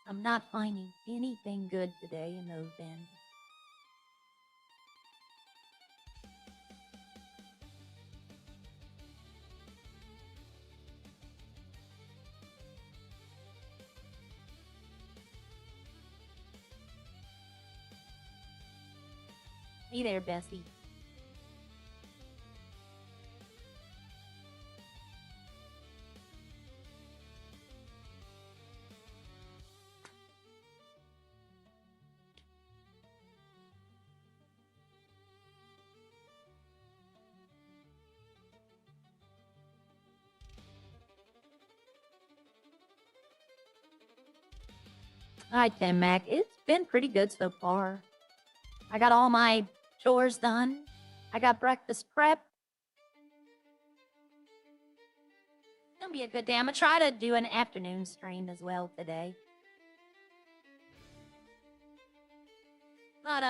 I'm not finding anything good today in those bins. Hey there, Bessie. Hi, Tim Mac. It's been pretty good so far. I got all my chores done. I got breakfast prep. It'll be a good day. I'm gonna try to do an afternoon stream as well today. But,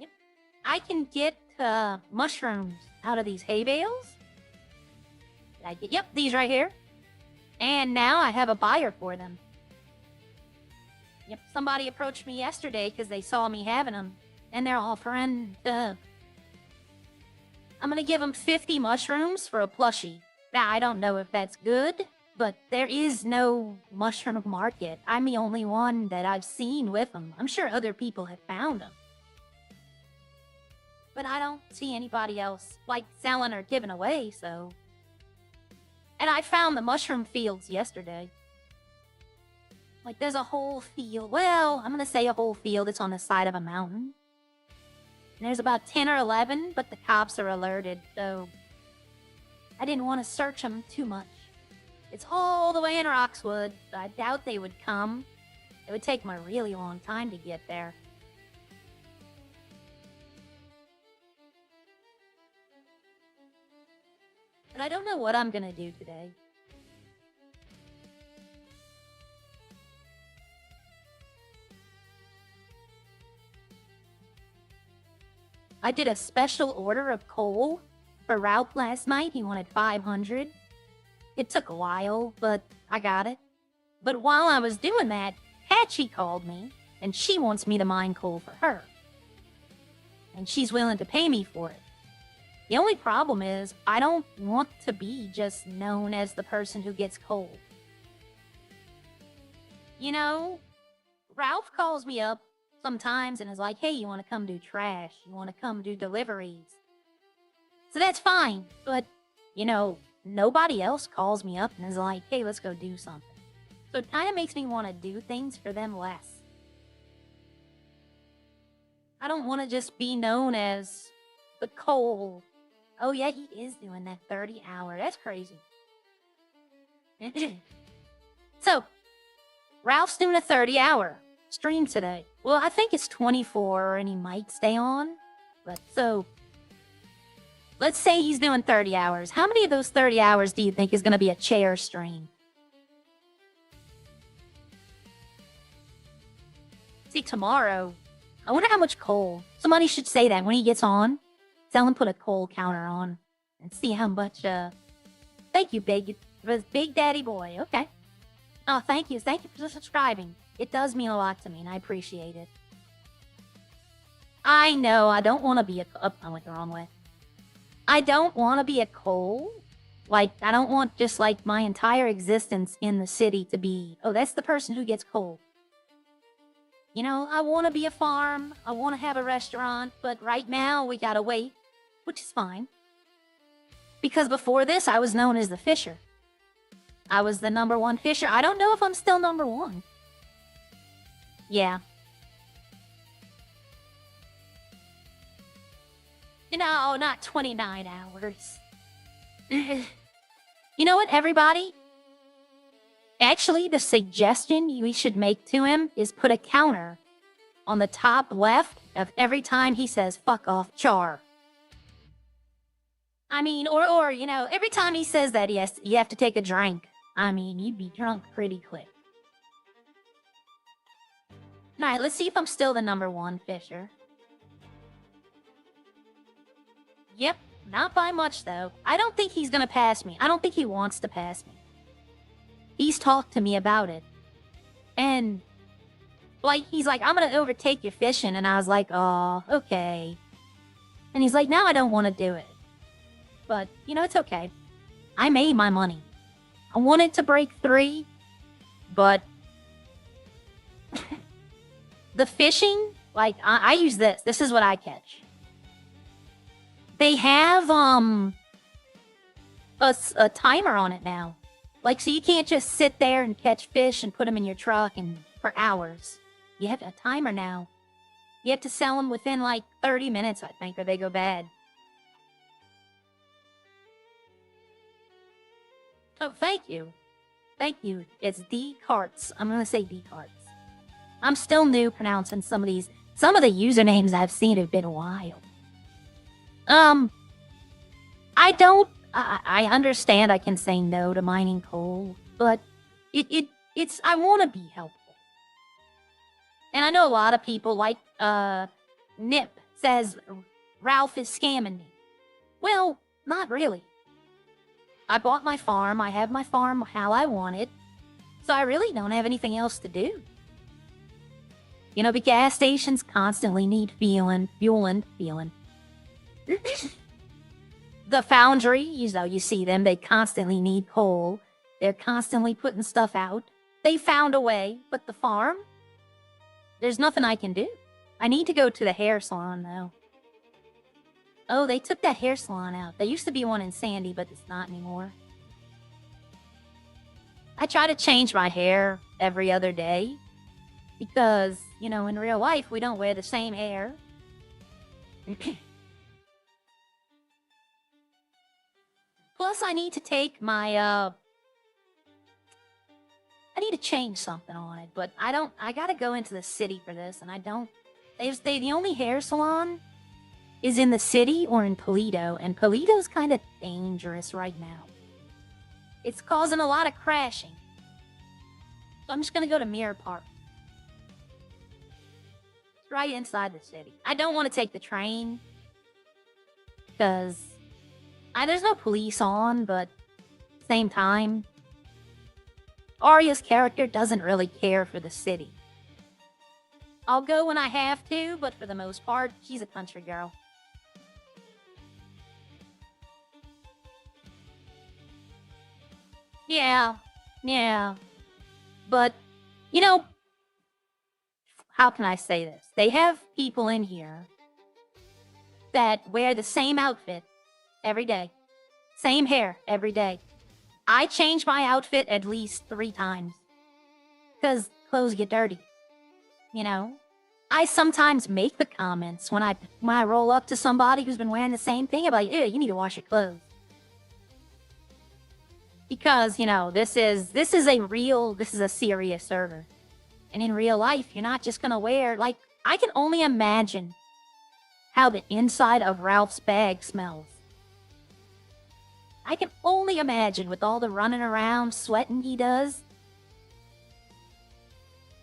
yep. I can get, mushrooms out of these hay bales. Did I get, yep, these right here. And now I have a buyer for them. Yep, somebody approached me yesterday because they saw me having them. And they're offering, I'm gonna give them 50 mushrooms for a plushie. Now, I don't know if that's good, but there is no mushroom market. I'm the only one that I've seen with them. I'm sure other people have found them. But I don't see anybody else, like, selling or giving away, so... And I found the mushroom fields yesterday. Like, there's a whole field. Well, I'm gonna say a whole field. It's on the side of a mountain. And there's about 10 or 11, but the cops are alerted, so... I didn't want to search them too much. It's all the way in Roxwood. So I doubt they would come. It would take them a really long time to get there. But I don't know what I'm gonna do today. I did a special order of coal for Ralph last night. He wanted 500. It took a while, but I got it. But while I was doing that, Patchy called me, and she wants me to mine coal for her. And she's willing to pay me for it. The only problem is, I don't want to be just known as the person who gets coal. You know, Ralph calls me up sometimes and is like, hey, you want to come do trash? You want to come do deliveries? So that's fine, but, you know, nobody else calls me up and is like, hey, let's go do something. So it kind of makes me want to do things for them less. I don't want to just be known as the coal. Oh yeah, he is doing that 30 hour. That's crazy. So, Ralph's doing a 30 hour stream today. Well, I think it's 24 and he might stay on. But so, let's say he's doing 30 hours. How many of those 30 hours do you think is going to be a chair stream? See, tomorrow, I wonder how much coal. Somebody should say that when he gets on. Tell him put a coal counter on and see how much, Thank you, Big Daddy Boy. Okay. Oh, thank you. Thank you for subscribing. It does mean a lot to me, and I appreciate it. I know, I don't want to be a... Oh, I went the wrong way. I don't want to be a coal. Like, I don't want just, like, my entire existence in the city to be... Oh, that's the person who gets coal. You know, I want to be a farm. I want to have a restaurant. But right now, we gotta wait. Which is fine. Because before this, I was known as the Fisher. I was the #1 Fisher. I don't know if I'm still #1. Yeah. No, not 29 hours. You know what, everybody? Actually, the suggestion we should make to him is put a counter on the top left of every time he says, fuck off, char. I mean, or you know, every time he says that, yes, you have to take a drink. I mean, you'd be drunk pretty quick. Alright, let's see if I'm still the #1 Fisher. Yep, not by much, though. I don't think he's gonna pass me. I don't think he wants to pass me. He's talked to me about it. And Like, he's like, I'm gonna overtake your fishing. And I was like, oh, okay. And he's like, now I don't want to do it. But, you know, it's okay. I made my money. I wanted to break 3, but the fishing, like, I use this. This is what I catch. They have, a timer on it now. Like, so you can't just sit there and catch fish and put them in your truck and for hours. You have a timer now. You have to sell them within, like, 30 minutes, I think, or they go bad. Oh, thank you. Thank you. It's D Carts. I'm gonna say D Carts. I'm still new pronouncing some of these. Some of the usernames I've seen have been wild. I understand I can say no to mining coal, but it's, I want to be helpful. And I know a lot of people, like, Nip says, Ralph is scamming me. Well, not really. I bought my farm, I have my farm how I want it, so I really don't have anything else to do. You know, the gas stations constantly need fueling. The foundry, you know, you see them, they constantly need coal. They're constantly putting stuff out. They found a way, but the farm? There's nothing I can do. I need to go to the hair salon, though. Oh, they took that hair salon out. There used to be one in Sandy, but it's not anymore. I try to change my hair every other day. Because, you know, in real life, we don't wear the same hair. Plus, I need to take my, I need to change something on it, but I gotta go into the city for this, and I don't... the only hair salon is in the city or in Toledo, and Toledo's kind of dangerous right now. It's causing a lot of crashing. So I'm just gonna go to Mirror Park. It's right inside the city. I don't want to take the train, because there's no police on, but same time, Arya's character doesn't really care for the city. I'll go when I have to, but for the most part, she's a country girl. Yeah. But, you know, how can I say this? They have people in here that wear the same outfit every day. Same hair every day. I change my outfit at least 3 times. Because clothes get dirty. You know? I sometimes make the comments when I roll up to somebody who's been wearing the same thing. I'm like, ew, you need to wash your clothes. Because, you know, this is a serious server. And in real life, you're not just gonna wear, like, I can only imagine how the inside of Ralph's bag smells. I can only imagine with all the running around, sweating he does.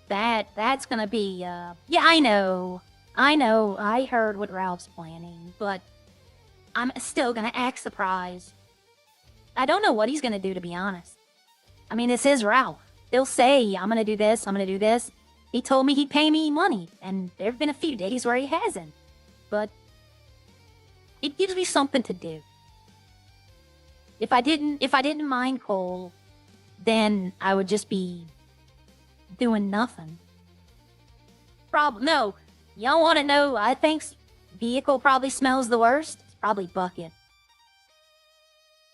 That's gonna be, yeah, I know, I heard what Ralph's planning, but I'm still gonna act surprised. I don't know what he's gonna do, to be honest. I mean, this is Ralph. They'll say, I'm gonna do this, I'm gonna do this. He told me he'd pay me money, and there've been a few days where he hasn't. But it gives me something to do. If I didn't mine coal, then I would just be doing nothing. No, y'all want to know? I think vehicle probably smells the worst. It's probably Bucket.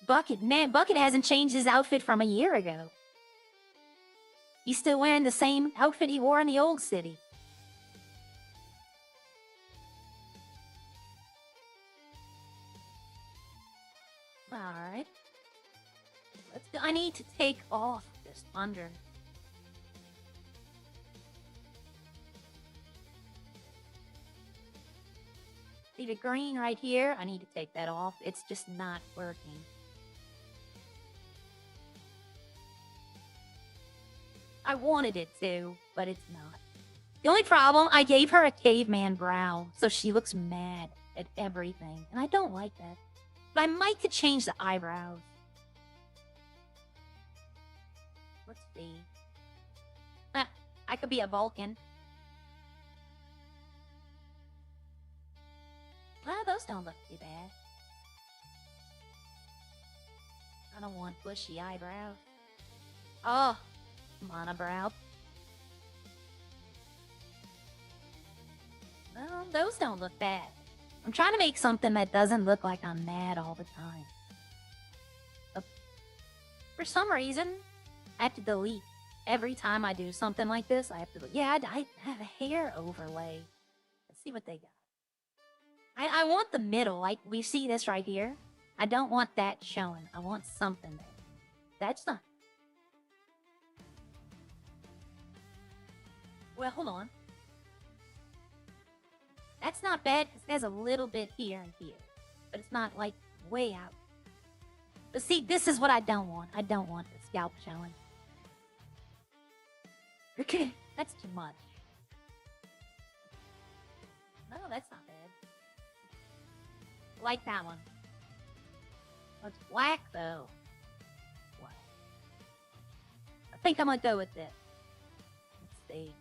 Bucket hasn't changed his outfit from a year ago. He's still wearing the same outfit he wore in the old city. Alright. I need to take off this thunder. See the green right here? I need to take that off. It's just not working. I wanted it to, but it's not. The only problem, I gave her a caveman brow, so she looks mad at everything, and I don't like that. But I might could change the eyebrows. Let's see. I could be a Vulcan. those don't look too bad. I don't want bushy eyebrows. Oh, monobrow. Well, those don't look bad. I'm trying to make something that doesn't look like I'm mad all the time. For some reason, I have to delete. Every time I do something like this, I have to... Yeah, I have a hair overlay. Let's see what they got. I want the middle. Like, we see this right here. I don't want that showing. I want something there. That's not... Well, hold on. That's not bad, because there's a little bit here and here. But it's not, like, way out. But see, this is what I don't want. I don't want the scalp showing. Okay, that's too much. No, that's not bad. Like that one. Oh, it's black, though. Black. I think I'm gonna go with this. Let's see.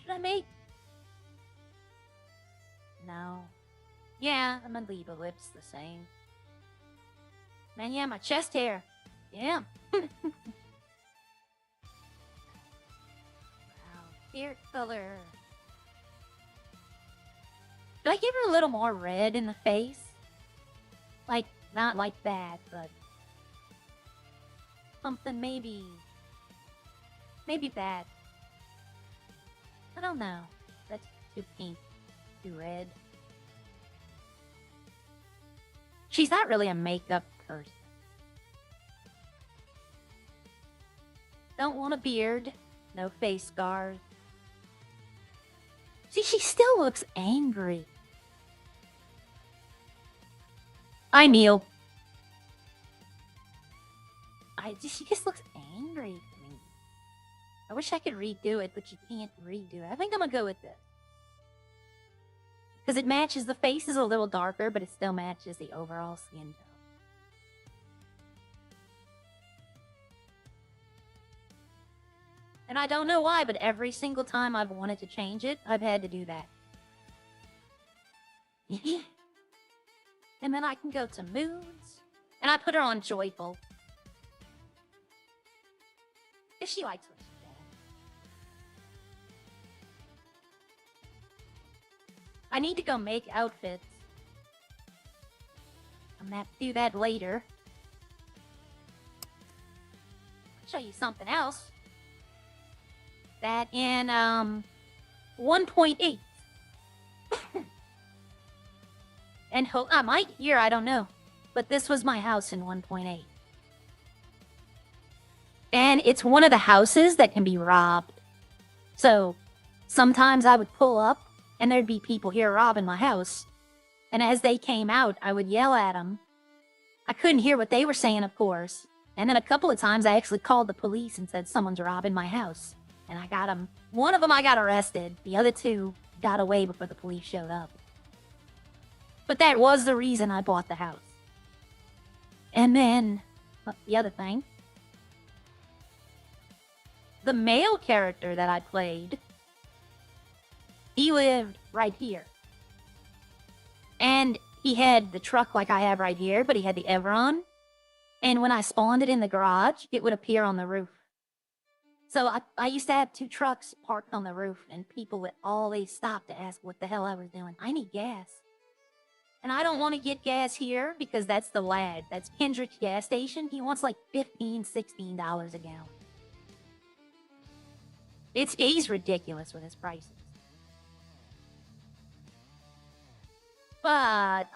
Should I make... No. Yeah, I'm gonna leave the lips the same. Man, yeah, my chest hair. Yeah. Wow. Hair color. Should I give her a little more red in the face? Like, not like that, but... something maybe... maybe that. I don't know. That's too pink. Too red. She's not really a makeup person. Don't want a beard. No face scars. See, she still looks angry. I kneel. She just looks angry to me. I wish I could redo it, but you can't redo it. I think I'm gonna go with this. Because it matches, the face is a little darker, but it still matches the overall skin tone. And I don't know why, but every single time I've wanted to change it, I've had to do that. And then I can go to moods. And I put her on joyful. Because she likes what she does. I need to go make outfits. I'm gonna have to do that later. I'll show you something else. That in 1.8. And I might hear, I don't know. But this was my house in 1.8. And it's one of the houses that can be robbed. So sometimes I would pull up and there'd be people here robbing my house. And as they came out, I would yell at them. I couldn't hear what they were saying, of course. And then a couple of times I actually called the police and said, someone's robbing my house. And I got them. One of them I got arrested. The other two got away before the police showed up. But that was the reason I bought the house. And then, the other thing. The male character that I played, he lived right here. And he had the truck like I have right here, but he had the Everon. And when I spawned it in the garage, it would appear on the roof. So I used to have 2 trucks parked on the roof, and people would always stop to ask what the hell I was doing. I need gas. And I don't want to get gas here because that's the lad. That's Kendrick's gas station. He wants like $15, $16 a gallon. He's ridiculous with his prices. But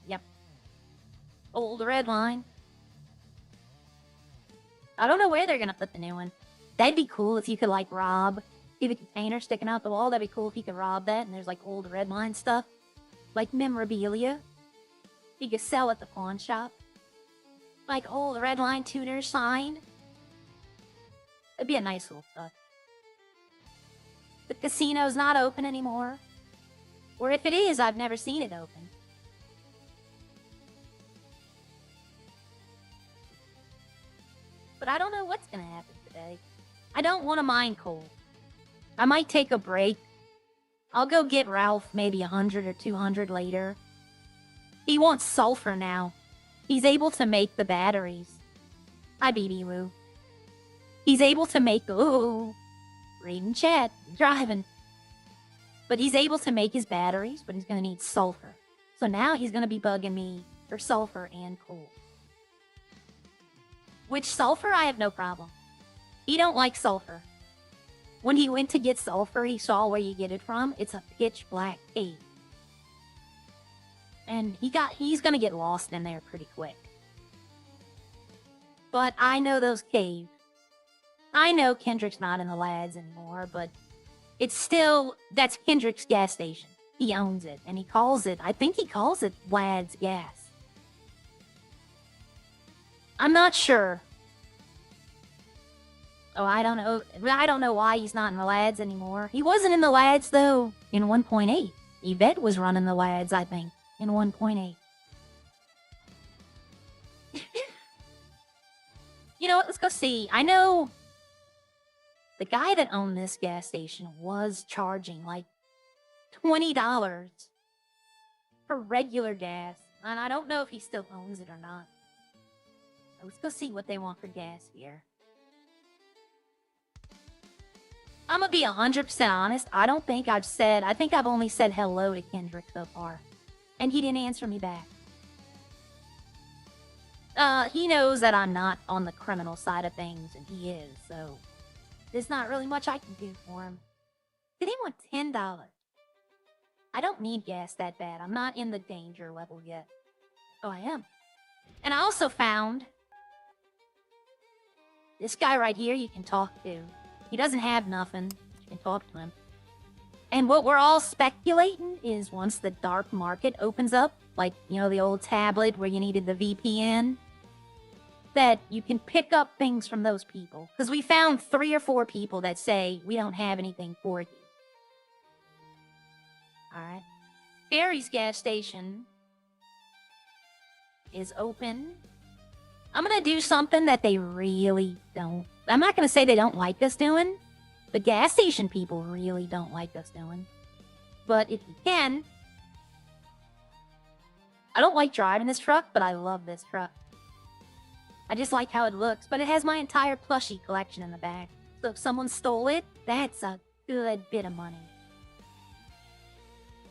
yep. Old red line. I don't know where they're gonna put the new one. That'd be cool if you could like rob. See the container sticking out the wall? That'd be cool if you could rob that and there's like old red line stuff. Like memorabilia. You could sell at the pawn shop. Like old red line tuner sign. It'd be a nice little touch. The casino's not open anymore. Or if it is, I've never seen it open. But I don't know what's gonna happen today. I don't want to mine coal. I might take a break I'll go get Ralph maybe 100 or 200 later. He wants sulfur now. He's able to make the batteries. Hi, BB Woo. He's able to make... Ooh. Reading chat. Driving. But he's able to make his batteries, but he's going to need sulfur. So now he's going to be bugging me for sulfur and coal. Which sulfur, I have no problem. He don't like sulfur. When he went to get sulfur, he saw where you get it from. It's a pitch black cave. And he's gonna get lost in there pretty quick. But I know those caves. I know Kendrick's not in the lads anymore, but it's still, that's Kendrick's gas station. He owns it, and he calls it, I think he calls it Lads Gas. I'm not sure. Oh, I don't know. I don't know why he's not in the lads anymore. He wasn't in the lads, though, in 1.8. Yvette was running the lads, I think, in 1.8. You know what? Let's go see. I know the guy that owned this gas station was charging like $20 for regular gas. And I don't know if he still owns it or not. Let's go see what they want for gas here. I'm gonna be 100% honest. I think I've only said hello to Kendrick so far. And he didn't answer me back. He knows that I'm not on the criminal side of things, and he is, so there's not really much I can do for him. Did he want $10? I don't need gas that bad. I'm not in the danger level yet. Oh, I am. And I also found this guy right here you can talk to. He doesn't have nothing. You can talk to him. And what we're all speculating is once the dark market opens up, like, you know, the old tablet where you needed the VPN, that you can pick up things from those people. Because we found 3 or 4 people that say, we don't have anything for you. Alright. Gary's gas station is open. I'm gonna do something that they really don't. I'm not gonna say they don't like us doing. The gas station people really don't like us doing. But if you can... I don't like driving this truck, but I love this truck. I just like how it looks, but it has my entire plushie collection in the back. So if someone stole it, that's a good bit of money.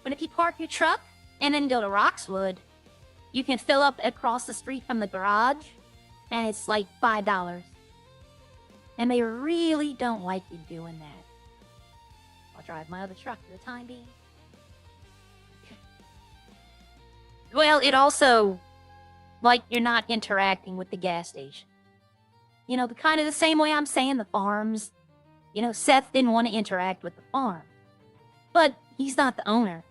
But if you park your truck and then go to Roxwood, you can fill up across the street from the garage, and it's like $5. And they really don't like you doing that. I'll drive my other truck for the time being. Well, it also, like, you're not interacting with the gas station. You know, kind of the same way I'm saying the farms. You know, Seth didn't want to interact with the farm. But he's not the owner.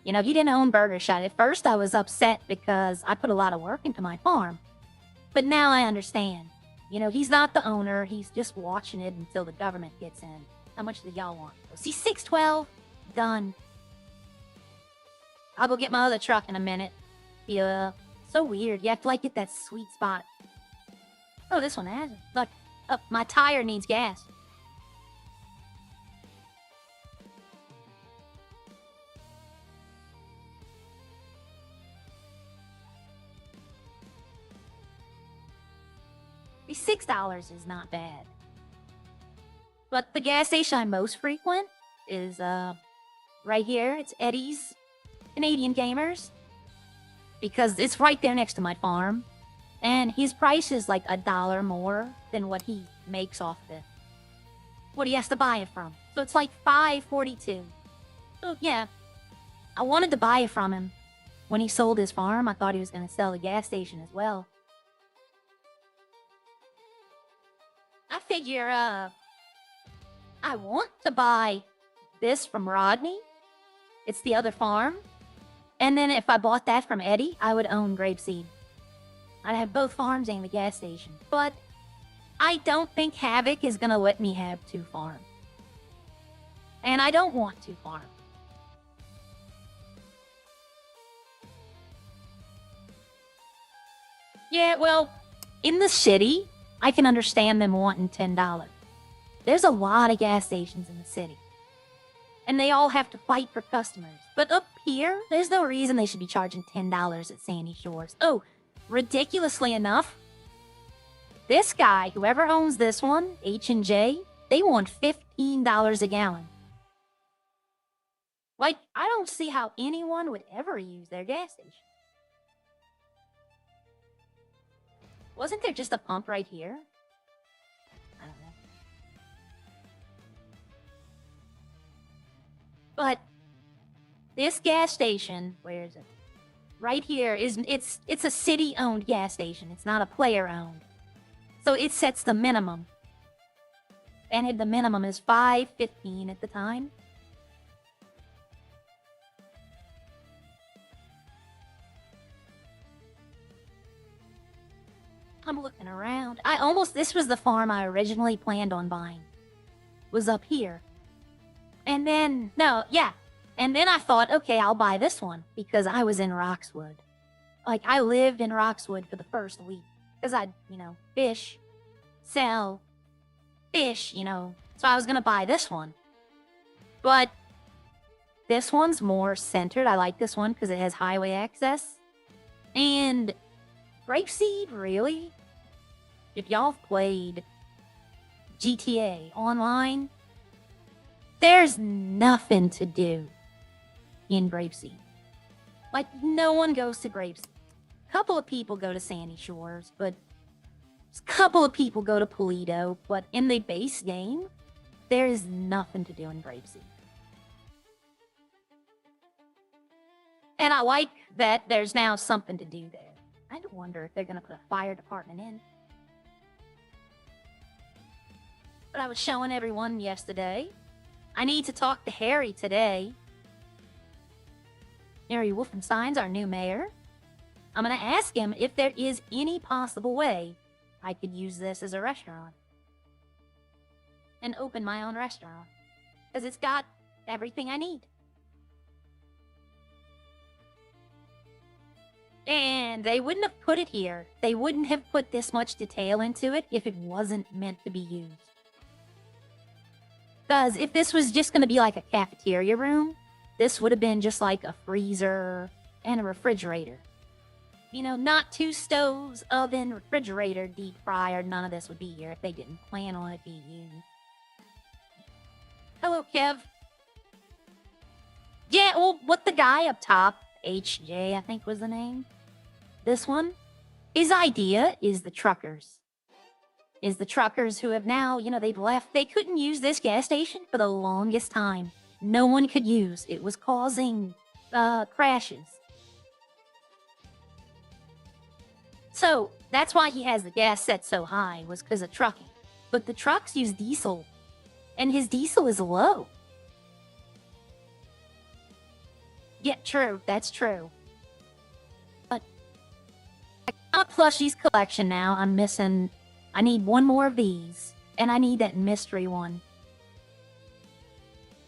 You know, he didn't own Burger Shot. At first, I was upset because I put a lot of work into my farm. But now I understand. You know, he's not the owner. He's just watching it until the government gets in. How much do y'all want? See, 612? Done. I'll go get my other truck in a minute. Yeah. So weird. You have to, like, get that sweet spot. Oh, this one has it. Look. Oh, my tire needs gas. $6 is not bad. But the gas station I most frequent is, right here. It's Eddie's Canadian Gamers. Because it's right there next to my farm. And his price is like $1 more than what he makes off of it. What he has to buy it from. So it's like $5.42. So yeah, I wanted to buy it from him. When he sold his farm, I thought he was going to sell the gas station as well. I figure, I want to buy this from Rodney. It's the other farm. And then if I bought that from Eddie, I would own Grapeseed. I'd have both farms and the gas station. But I don't think Havoc is going to let me have 2 farms. And I don't want 2 farms. Yeah, well, in the city, I can understand them wanting $10. There's a lot of gas stations in the city. and they all have to fight for customers. But up here, there's no reason they should be charging $10 at Sandy Shores. Oh, ridiculously enough, this guy, whoever owns this one, H&J, they want $15 a gallon. Like, I don't see how anyone would ever use their gas station. Wasn't there just a pump right here? I don't know. But this gas station, where is it? Right here it's a city-owned gas station. It's not a player-owned. So it sets the minimum. And the minimum is $5.15 at the time. I'm looking around. This was the farm I originally planned on buying. Was up here. And then, And then I thought, okay, I'll buy this one because I was in Roxwood. Like, I lived in Roxwood for the first week because I'd, fish, sell, fish, So I was going to buy this one. But this one's more centered. I like this one because it has highway access. And Grapeseed, really? If y'all have played GTA online, there's nothing to do in Grapeseed. Like, no one goes to Grapeseed. A couple of people go to Sandy Shores, but a couple of people go to Polito. But in the base game, there is nothing to do in Grapeseed. And I like that there's now something to do there. I wonder if they're going to put a fire department in. But I was showing everyone yesterday. I need to talk to Harry today. Harry Wolfenstein's our new mayor. I'm going to ask him if there is any possible way I could use this as a restaurant. And open my own restaurant. Because it's got everything I need. And they wouldn't have put it here. They wouldn't have put this much detail into it if it wasn't meant to be used. Because if this was just going to be like a cafeteria room, this would have been just like a freezer and a refrigerator. Not two stoves, oven, refrigerator, deep fryer. None of this would be here if they didn't plan on it being used. Hello, Kev. Yeah, well, what the guy up top, HJ, I think was the name. This one, his idea is the truckers. Is the truckers who have now, they've left. They couldn't use this gas station for the longest time. No one could use. It was causing crashes. So that's why he has the gas set so high, was because of trucking. But the trucks use diesel, and his diesel is low. Yeah, true. That's true. But I got a plushies collection now. I need one more of these, and I need that mystery one.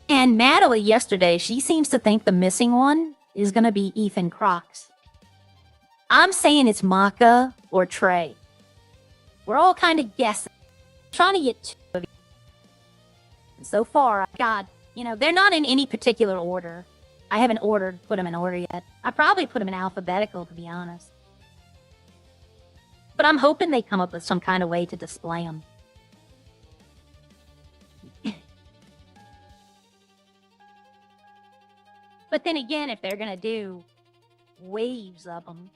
And Natalie yesterday, she seems to think the missing one is going to be Ethan Crocs. I'm saying it's Maka or Trey. We're all kind of guessing. I'm trying to get two of each. And so far, I got, they're not in any particular order. I haven't put them in order yet. I probably put them in alphabetical, to be honest. But I'm hoping they come up with some kind of way to display them. But then again, if they're going to do waves of them,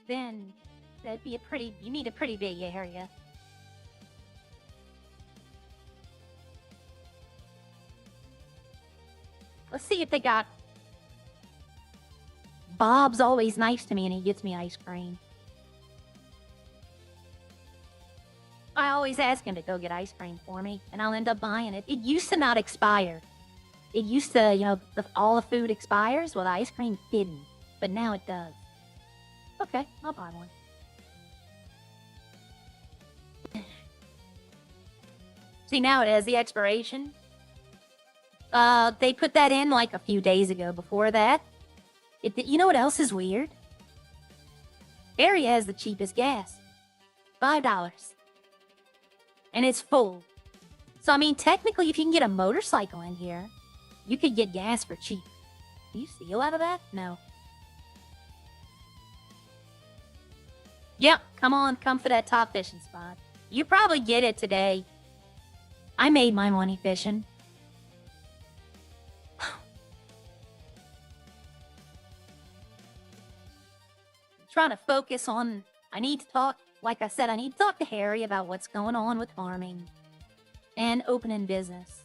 then that'd be you need a pretty big area. Let's see if they got... Bob's always nice to me and he gets me ice cream. I always ask him to go get ice cream for me, and I'll end up buying it. It used to not expire. It used to, all the food expires. Well, the ice cream didn't, but now it does. Okay, I'll buy one. See, now it has the expiration. They put that in like a few days ago. Before that, you know what else is weird? Area has the cheapest gas. $5. And it's full. So, I mean, technically, if you can get a motorcycle in here, You could get gas for cheap. Do you steal out of that? No. Yep, come on, come for that top fishing spot. You probably get it today. I made my money fishing. Trying to focus on, I need to talk, like I said, I need to talk to Harry about what's going on with farming and opening business.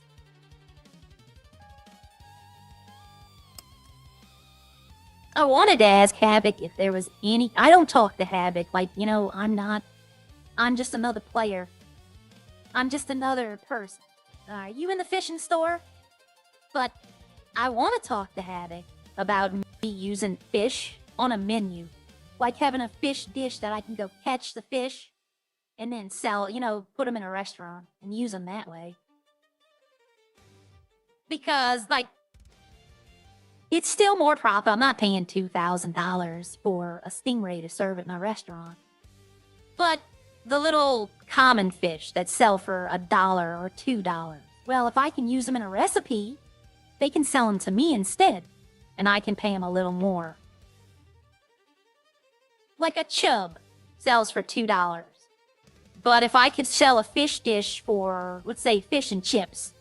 I wanted to ask Havoc if there was any, I don't talk to Havoc, like, you know, I'm just another player. I'm just another person. Are you in the fishing store? But I want to talk to Havoc about me using fish on a menu. Like having a fish dish that I can go catch the fish and then sell, you know, put them in a restaurant and use them that way. Because, like, it's still more profit. I'm not paying $2,000 for a stingray to serve at my restaurant. But the little common fish that sell for $1 or $2, well, if I can use them in a recipe, they can sell them to me instead, and I can pay them a little more. Like a chub sells for $2. But if I could sell a fish dish for, let's say, fish and chips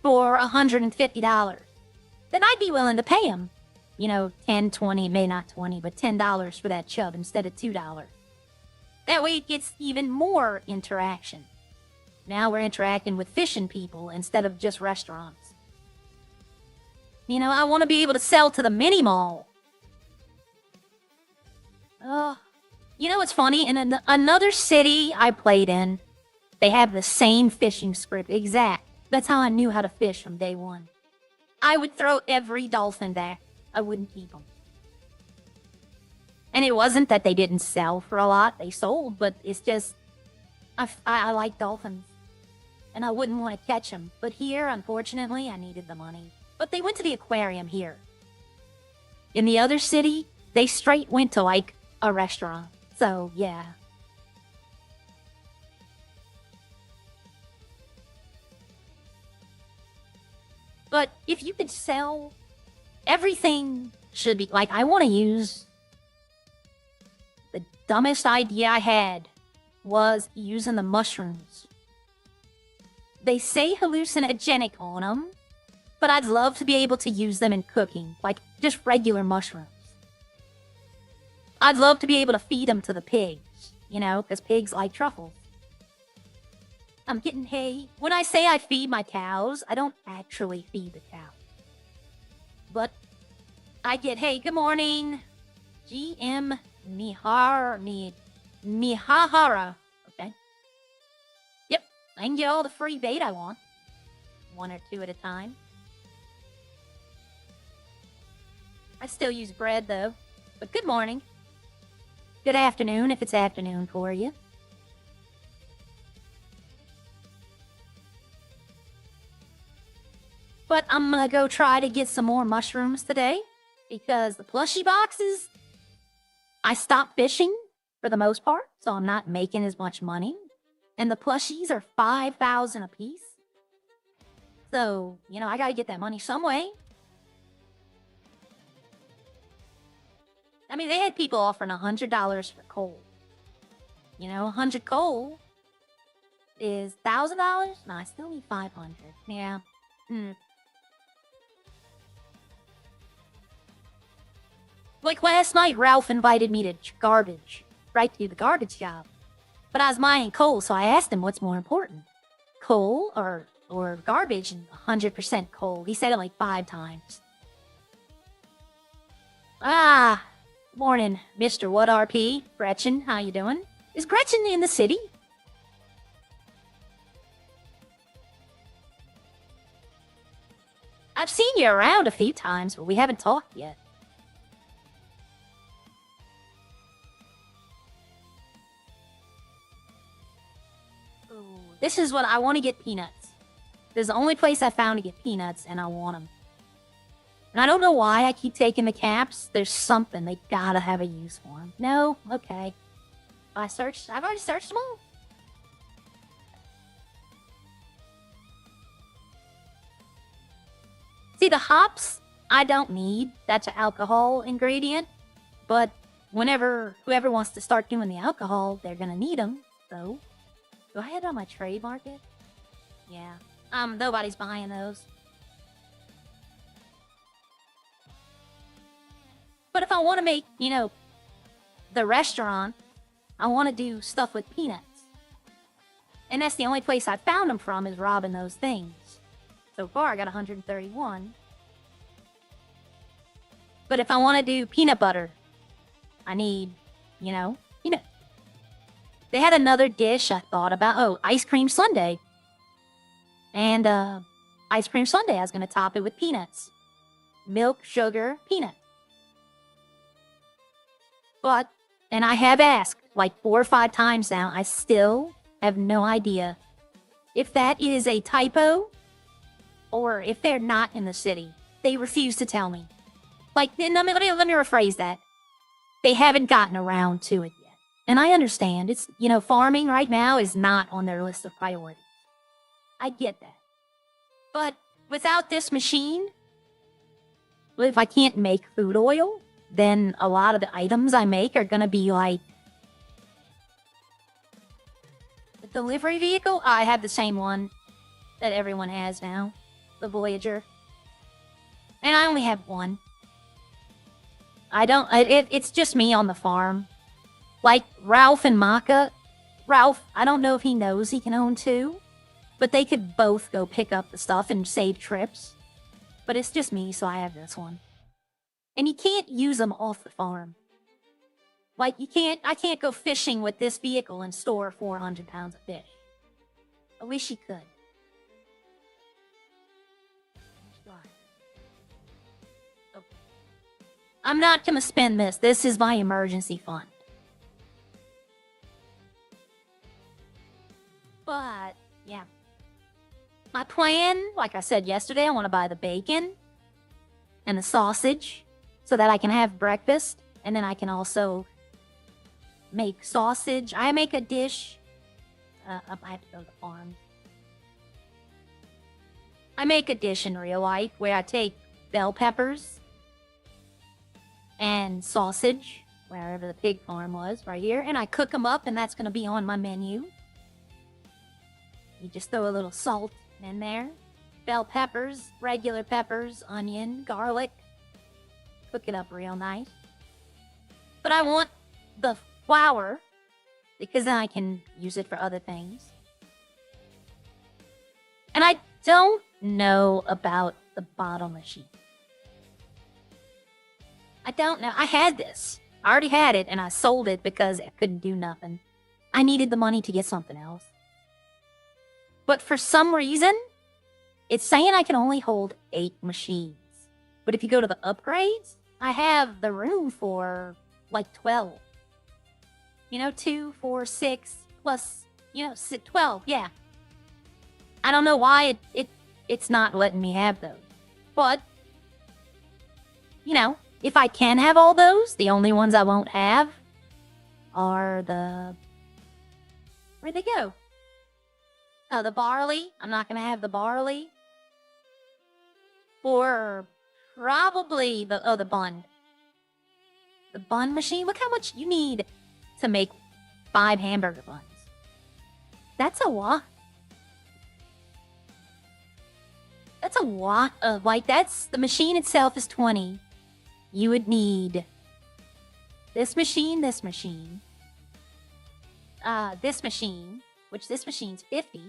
for $150, then I'd be willing to pay him, you know, 10, 20, maybe not 20, but $10 for that chub instead of $2. That way it gets even more interaction. Now we're interacting with fishing people instead of just restaurants. You know, I want to be able to sell to the mini mall. You know what's funny? In another city I played in, they have the same fishing script, exact. That's how I knew how to fish from day one. I would throw every dolphin back. I wouldn't keep them. And it wasn't that they didn't sell for a lot. They sold, but it's just, I like dolphins. And I wouldn't want to catch them. But here, unfortunately, I needed the money. But they went to the aquarium here. In the other city, they straight went to, like, a restaurant. So, yeah. But if you could sell, everything should be, like, I want to use, the dumbest idea I had was using the mushrooms. They say hallucinogenic on them, but I'd love to be able to use them in cooking, like just regular mushrooms. I'd love to be able to feed them to the pigs, you know, because pigs like truffles. I'm getting hay. When I say I feed my cows, I don't actually feed the cows. But I get, hey, good morning. GM Mihahara. Okay. Yep, I can get all the free bait I want. 1 or 2 at a time. I still use bread, though. But good morning. Good afternoon, if it's afternoon for you. But I'm gonna go try to get some more mushrooms today, because the plushie boxes, I stopped fishing for the most part, so I'm not making as much money. And the plushies are $5,000 a piece. So, you know, I gotta get that money some way. I mean, they had people offering $100 for coal. You know, 100 coal is $1,000? No, I still need 500. Yeah. Like last night, Ralph invited me to garbage, right to the garbage job. But I was mining coal, so I asked him what's more important, coal or garbage, and 100% coal. He said it like 5 times. Morning, Mr. What RP. Gretchen, how you doing? Is Gretchen in the city? I've seen you around a few times, but we haven't talked yet. This is what I want to get peanuts. This is the only place I found to get peanuts, and I want them. And I don't know why I keep taking the caps. There's something. They gotta have a use for them. No? Okay. I've already searched them all. See, the hops, I don't need. That's an alcohol ingredient. But whenever whoever wants to start doing the alcohol, they're gonna need them. So, do I have it on my trade market? Yeah. Nobody's buying those. But if I want to make, the restaurant, I want to do stuff with peanuts. And that's the only place I found them from is robbing those things. So far, I got 131. But if I want to do peanut butter, I need, peanut. They had another dish I thought about. Oh, ice cream sundae. And, ice cream sundae, I was going to top it with peanuts. Milk, sugar, peanut. But, and I have asked like 4 or 5 times now, I still have no idea if that is a typo or if they're not in the city. They refuse to tell me. Like, let me rephrase that. They haven't gotten around to it yet. And I understand. It's, farming right now is not on their list of priorities. I get that. But without this machine, if I can't make food oil, then a lot of the items I make are going to be like the delivery vehicle. I have the same one that everyone has now, the Voyager. And I only have one. It's just me on the farm. Like Ralph and Maka. Ralph, I don't know if he knows he can own 2, but they could both go pick up the stuff and save trips. But it's just me, so I have this one. And you can't use them off the farm. Like, I can't go fishing with this vehicle and store 400 pounds of fish. I wish you could. Okay. I'm not gonna spend this. This is my emergency fund. But, yeah. My plan, like I said yesterday, I want to buy the bacon and the sausage so that I can have breakfast. And then I can also make sausage. I make a dish. I have to go to the farm. I make a dish in real life where I take bell peppers and sausage, wherever the pig farm was, right here, and I cook them up, and that's going to be on my menu. You just throw a little salt in there. Bell peppers, regular peppers, onion, garlic. Cook it up real nice. But I want the flour because then I can use it for other things. And I don't know about the bottle machine. I don't know. I had this. I already had it and I sold it because I couldn't do nothing. I needed the money to get something else. But for some reason, it's saying I can only hold 8 machines. But if you go to the upgrades, I have the room for like 12. 2, 4, 6, plus, 12, yeah. I don't know why it's not letting me have those. But, if I can have all those, the only ones I won't have are the... Where'd they go? Oh, the barley. I'm not going to have the barley. Or probably the bun. The bun machine. Look how much you need to make 5 hamburger buns. That's a lot. That's a lot of, the machine itself is 20. You would need this machine, this machine, which this machine's 50.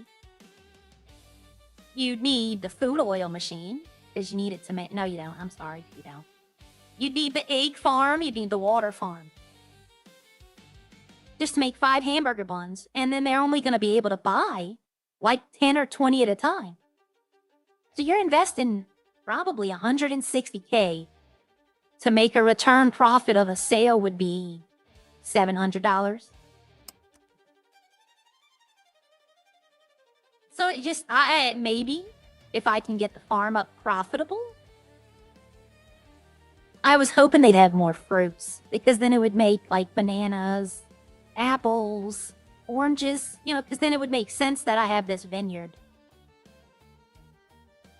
You'd need the food oil machine, because you need it to make... No, you don't. I'm sorry. You don't. You'd need the egg farm. You'd need the water farm. Just to make 5 hamburger buns. And then they're only going to be able to buy, 10 or 20 at a time. So you're investing probably $160K to make a return profit of a sale would be $700. So it just, maybe, if I can get the farm up profitable. I was hoping they'd have more fruits, because then it would make, bananas, apples, oranges, because then it would make sense that I have this vineyard.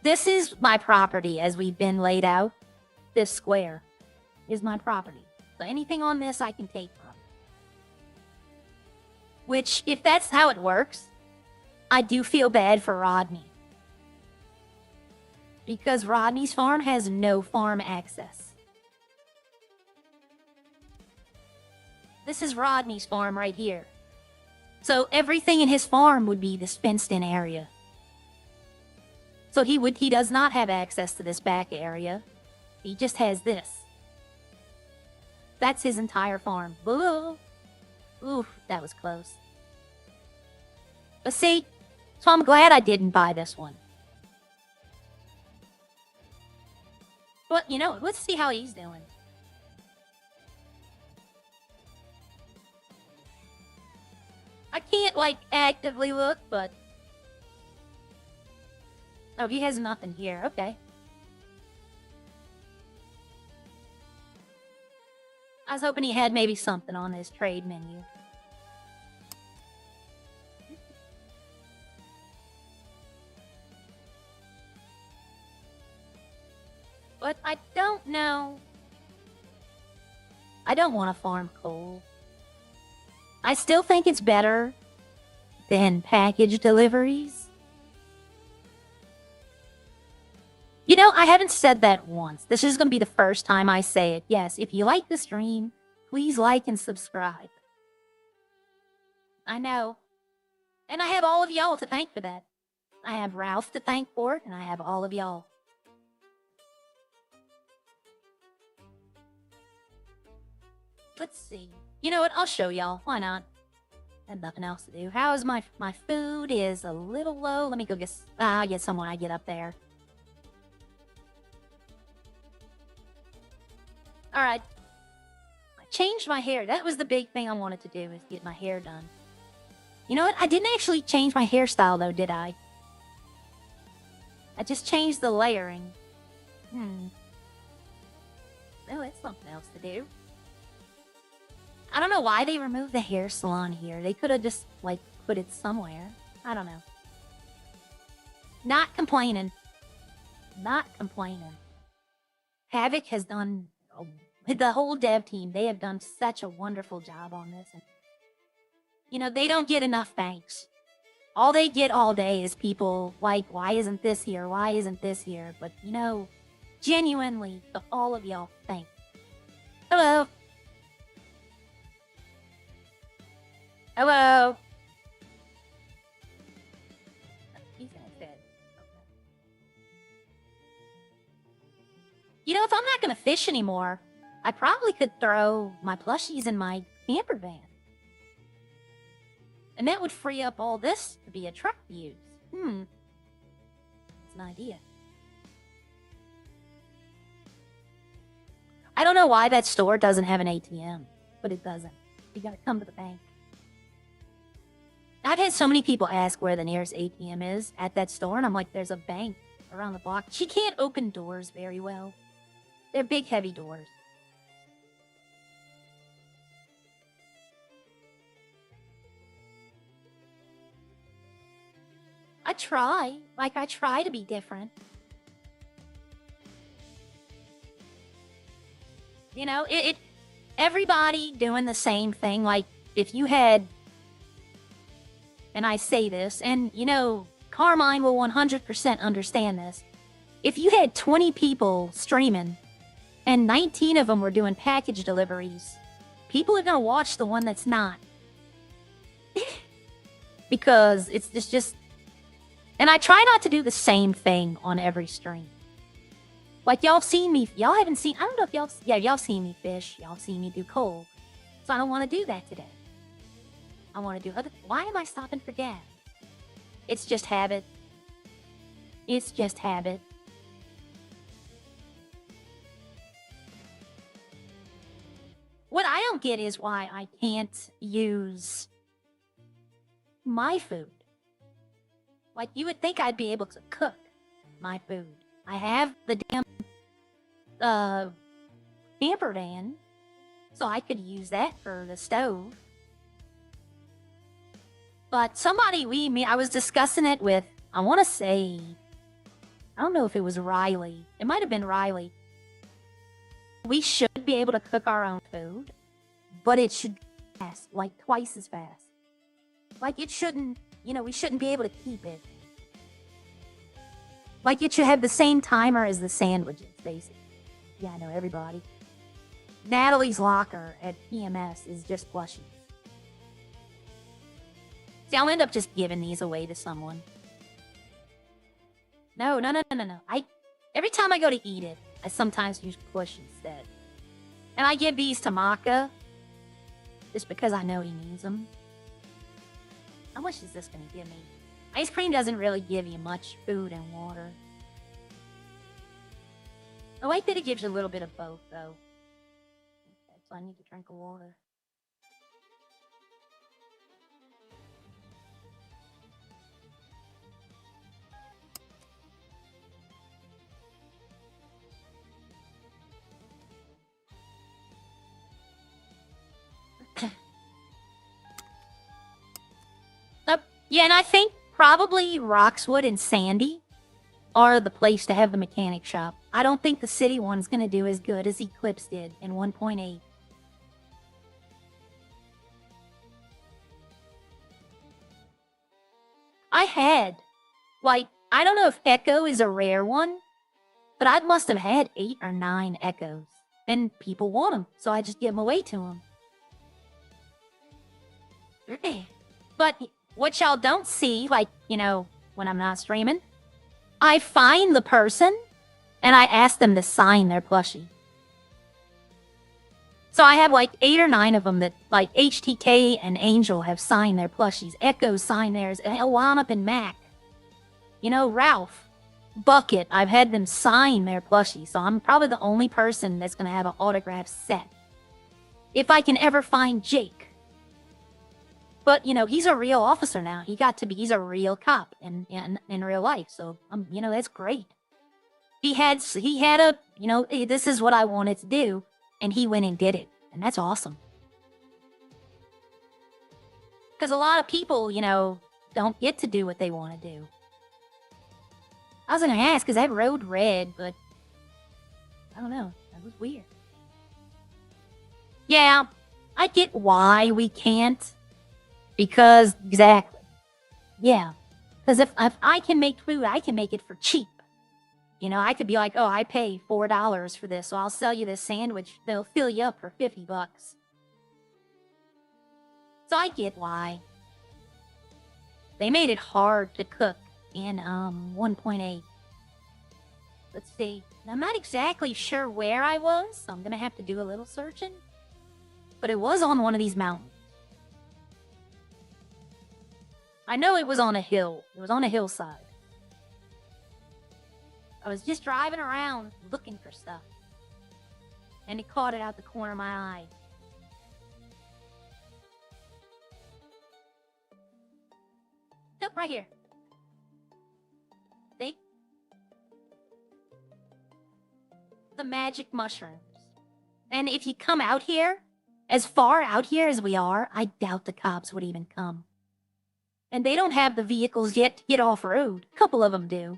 This is my property as we've been laid out. This square is my property. So anything on this I can take from. Which, if that's how it works, I do feel bad for Rodney. Because Rodney's farm has no farm access. This is Rodney's farm right here. So everything in his farm would be this fenced-in area. So he does not have access to this back area. He just has this. That's his entire farm. Oof, that was close. But see, so I'm glad I didn't buy this one. But, you know, let's see how he's doing. I can't, like, actively look, but... Oh, he has nothing here. Okay. I was hoping he had maybe something on his trade menu. But I don't know. I don't want to farm coal. I still think it's better than package deliveries. You know, I haven't said that once. This is going to be the first time I say it. Yes, if you like the stream, please like and subscribe. I know. And I have all of y'all to thank for that. I have Ralph to thank for it, and I have all of y'all. Let's see. You know what? I'll show y'all. Why not? I have nothing else to do. How is my food is a little low. Let me go get some when I get up there. Alright. I changed my hair. That was the big thing I wanted to do, is get my hair done. You know what? I didn't actually change my hairstyle, though, did I? I just changed the layering. Oh, that's something else to do. I don't know why they removed the hair salon here. They could have just, like, put it somewhere. I don't know. Not complaining. Not complaining. Havoc has done... the whole dev team, they have done such a wonderful job on this. And, you know, they don't get enough thanks. All they get all day is people like, why isn't this here? Why isn't this here? But, you know, genuinely, to all of y'all, thank you. Hello. Hello. He's in his bed. You know, if I'm not going to fish anymore, I probably could throw my plushies in my camper van. And that would free up all this to be a truck to use. It's an idea. I don't know why that store doesn't have an ATM, but it doesn't. You gotta come to the bank. I've had so many people ask where the nearest ATM is at that store, and I'm like, there's a bank around the block. She can't open doors very well. They're big, heavy doors. I try. Like, I try to be different. You know, everybody doing the same thing. Like, if you had... And I say this, and, you know, Carmine will 100% understand this. If you had 20 people streaming, and 19 of them were doing package deliveries, people are gonna watch the one that's not. Because it's just... And I try not to do the same thing on every stream. Like, y'all seen me... Y'all haven't seen... I don't know if y'all... Yeah, y'all seen me fish. Y'all seen me do coal. So I don't want to do that today. I want to do other... Why am I stopping for gas? It's just habit. It's just habit. What I don't get is why I can't use my food. Like, you would think I'd be able to cook my food. I have the damn camper van, so I could use that for the stove. But somebody I was discussing it with, I want to say I don't know if it was Riley. It might have been Riley. We should be able to cook our own food, but it should fast, like twice as fast. Like it shouldn't, we shouldn't be able to keep it. Like it should have the same timer as the sandwiches, basically. Yeah, I know everybody. Natalie's locker at PMS is just plushies. See, I'll end up just giving these away to someone. No. Every time I go to eat it, I sometimes use push instead. And I give these to Maka, just because I know he needs them. How much is this going to give me? Ice cream doesn't really give you much food and water. I like that it gives you a little bit of both, though. Okay, so I need to drink water. Yeah, and I think probably Roxwood and Sandy are the place to have the mechanic shop. I don't think the city one's going to do as good as Eclipse did in 1.8. I had, I don't know if Echo is a rare one, but I must have had 8 or 9 Echoes. And people want them, so I just give them away to them. But what y'all don't see, when I'm not streaming, I find the person, and I ask them to sign their plushie. So I have 8 or 9 of them that, HTK and Angel have signed their plushies. Echo signed theirs. Elwanop and Mac. Ralph, Bucket, I've had them sign their plushies. So I'm probably the only person that's going to have an autograph set. If I can ever find Jake. But, he's a real officer now. He's a real cop in real life. So, that's great. He had this is what I wanted to do. And he went and did it. And that's awesome. Because a lot of people, don't get to do what they want to do. I was going to ask, because I rode red, but I don't know. That was weird. Yeah, I get why we can't. Because, exactly. Yeah. Because if I can make food, I can make it for cheap. I could be like, oh, I pay $4 for this, so I'll sell you this sandwich. They'll fill you up for $50. So I get why. They made it hard to cook in 1.8. Let's see. I'm not exactly sure where I was, so I'm going to have to do a little searching. But it was on one of these mountains. I know it was on a hill. It was on a hillside. I was just driving around looking for stuff. And it caught it out the corner of my eye. Nope, right here. See? The magic mushrooms. And if you come out here, as far out here as we are, I doubt the cops would even come. And they don't have the vehicles yet to get off-road. A couple of them do.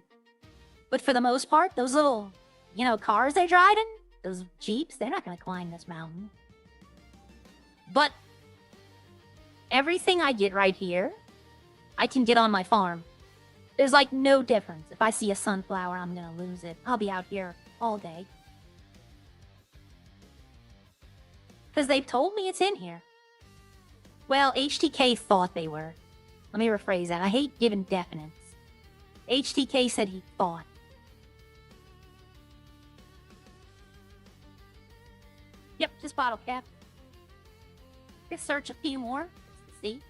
But for the most part, those little, cars they drive in, those Jeeps, they're not going to climb this mountain. But everything I get right here, I can get on my farm. There's no difference. If I see a sunflower, I'm going to lose it. I'll be out here all day. Because they've told me it's in here. Well, HTK thought they were. Let me rephrase that. I hate giving definites. HTK said he thought. Yep, just bottle cap. Just search a few more. See?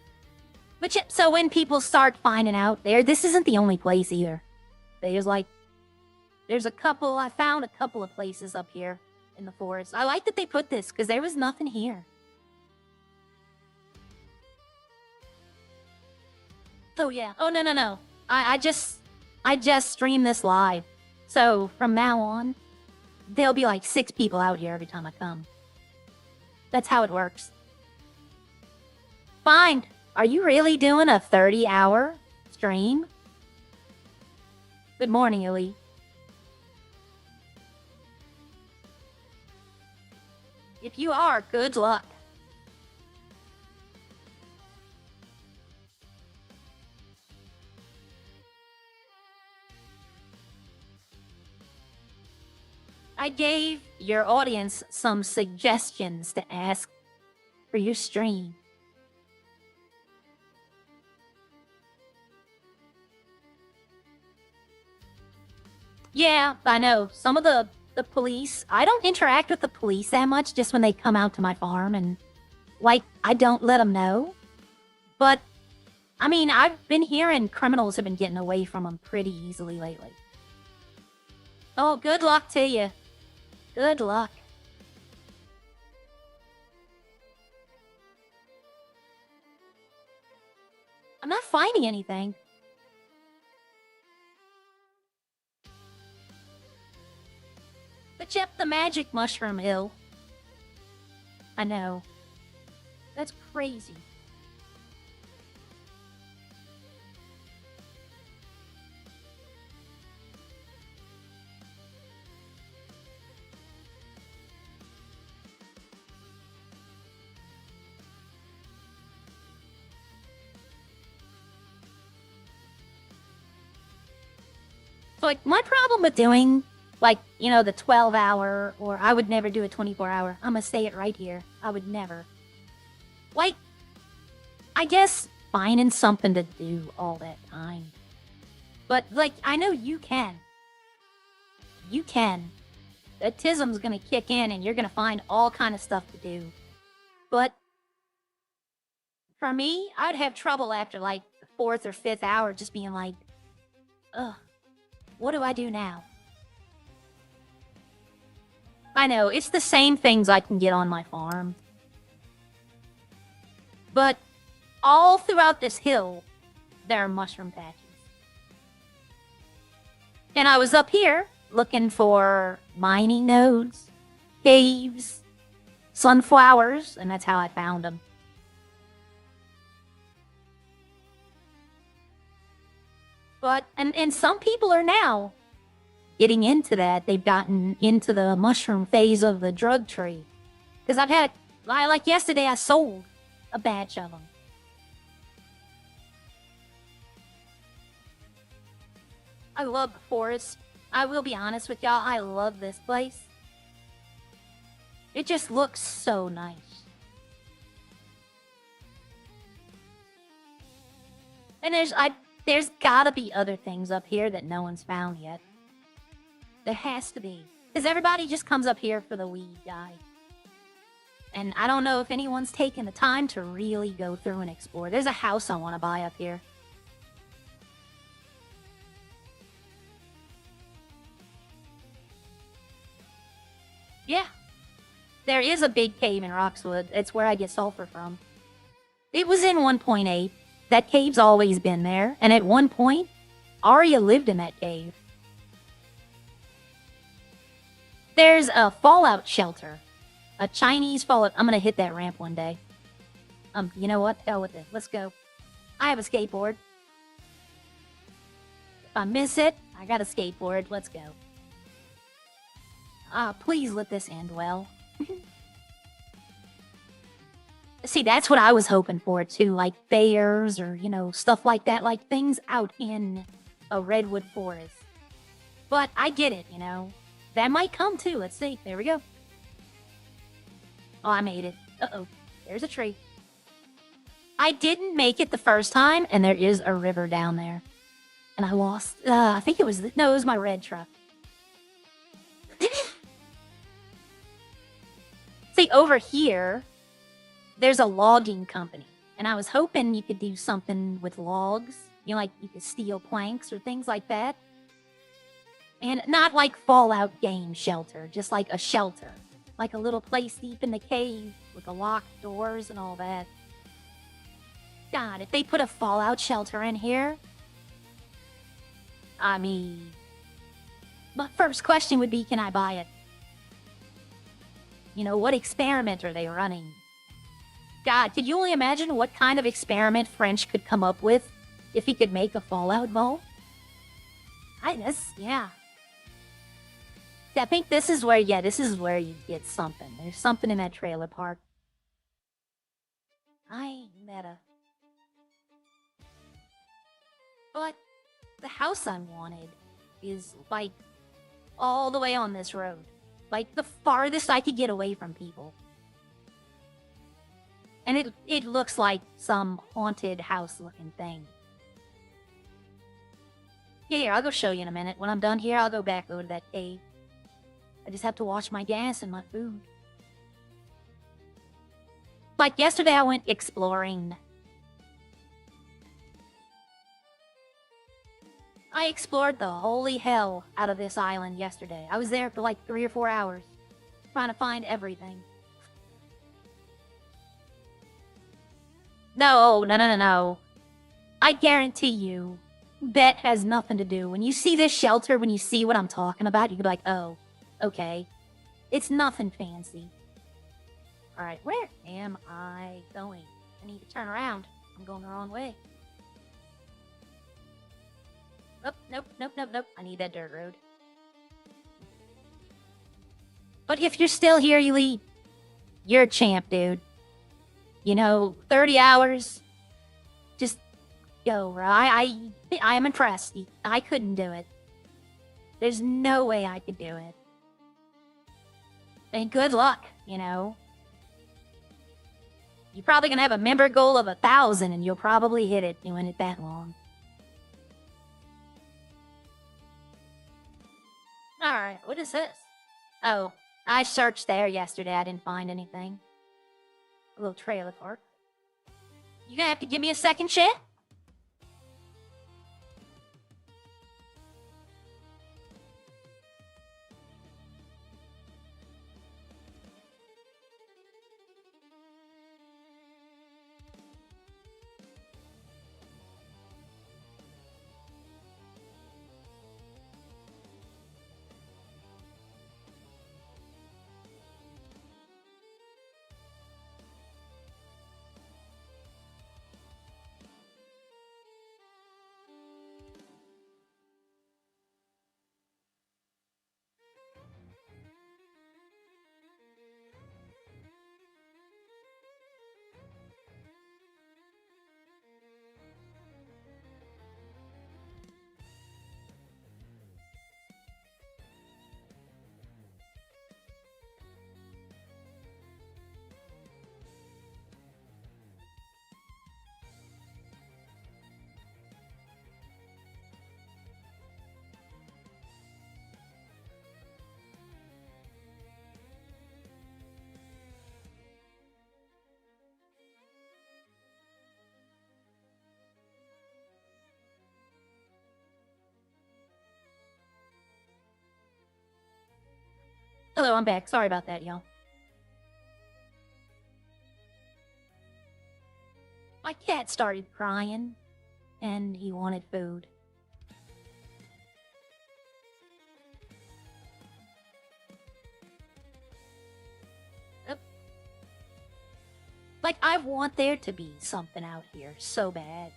But yeah, so when people start finding out this isn't the only place either. There's a couple, I found a couple of places up here in the forest. I like that they put this, because there was nothing here. Oh yeah. Oh no. I just stream this live. So from now on, there'll be 6 people out here every time I come. That's how it works. Fine. Are you really doing a 30-hour stream? Good morning, Illy. you are, good luck. I gave your audience some suggestions to ask for your stream. Yeah, I know. Some of the police, I don't interact with the police that much, just when they come out to my farm, and, like, I don't let them know. But, I mean, I've been hearing criminals have been getting away from them pretty easily lately. Oh, good luck to you. Good luck. I'm not finding anything. But yep, the magic mushroom hill. I know. That's crazy. So, like, my problem with doing, like, you know, the 12-hour, or I would never do a 24-hour. I'm gonna say it right here. I would never. Like, I guess finding something to do all that time. But, like, I know you can. You can. The tism's gonna kick in and you're gonna find all kind of stuff to do. But, for me, I'd have trouble after, like, the 4th or 5th hour just being like, ugh. What do I do now? I know, it's the same things I can get on my farm. But all throughout this hill, there are mushroom patches. And I was up here looking for mining nodes, caves, sunflowers, and that's how I found them. But, and some people are now getting into that. They've gotten into the mushroom phase of the drug tree. Because I've had, like yesterday, I sold a batch of them. I love the forest. I will be honest with y'all, I love this place. It just looks so nice. And there's gotta be other things up here that no one's found yet. There has to be. Because everybody just comes up here for the weed guy. And I don't know if anyone's taken the time to really go through and explore. There's a house I want to buy up here. Yeah. There is a big cave in Roxwood. It's where I get sulfur from. It was in 1.8. That cave's always been there, and at one point, Arya lived in that cave. There's a fallout shelter. A Chinese fallout... I'm gonna hit that ramp one day. You know what? Hell with it. Let's go. I have a skateboard. If I miss it, I got a skateboard. Let's go. Please let this end well. See, that's what I was hoping for, too. Like bears or, you know, stuff like that. Like things out in a redwood forest. But I get it, you know. That might come, too. Let's see. There we go. Oh, I made it. Uh-oh. There's a tree. I didn't make it the first time, and there is a river down there. And I lost... I think it was... No, it was my red truck. See, over here... There's a logging company, and I was hoping you could do something with logs. You know, like you could steal planks or things like that. And not like Fallout game shelter, just like a shelter. Like a little place deep in the cave with the locked doors and all that. God, if they put a Fallout shelter in here... I mean... My first question would be, can I buy it? You know, what experiment are they running? God, could you only imagine what kind of experiment French could come up with if he could make a Fallout vault? Yeah. I think this is where, yeah, this is where you get something. There's something in that trailer park. I meta. But the house I wanted is, like, all the way on this road. Like, the farthest I could get away from people. And it looks like some haunted house-looking thing. Yeah, I'll go show you in a minute. When I'm done here, I'll go back over to that cave. I just have to wash my gas and my food. Like, yesterday I went exploring. I explored the holy hell out of this island yesterday. I was there for like 3 or 4 hours, trying to find everything. No. I guarantee you, that has nothing to do. When you see this shelter, when you see what I'm talking about, you can be like, oh, okay. It's nothing fancy. Alright, where am I going? I need to turn around. I'm going the wrong way. Oh, nope. I need that dirt road. But if you're still here, Elite, you're a champ, dude. You know, 30 hours. Just go, bro. I am impressed. I couldn't do it. There's no way I could do it. And good luck, you know. You're probably gonna have a member goal of 1,000, and you'll probably hit it doing it that long. Alright, what is this? Oh, I searched there yesterday. I didn't find anything. A little trailer park. You gonna have to give me a second, shit? Hello, I'm back. Sorry about that, y'all. My cat started crying, and he wanted food. Yep. Like, I want there to be something out here so bad.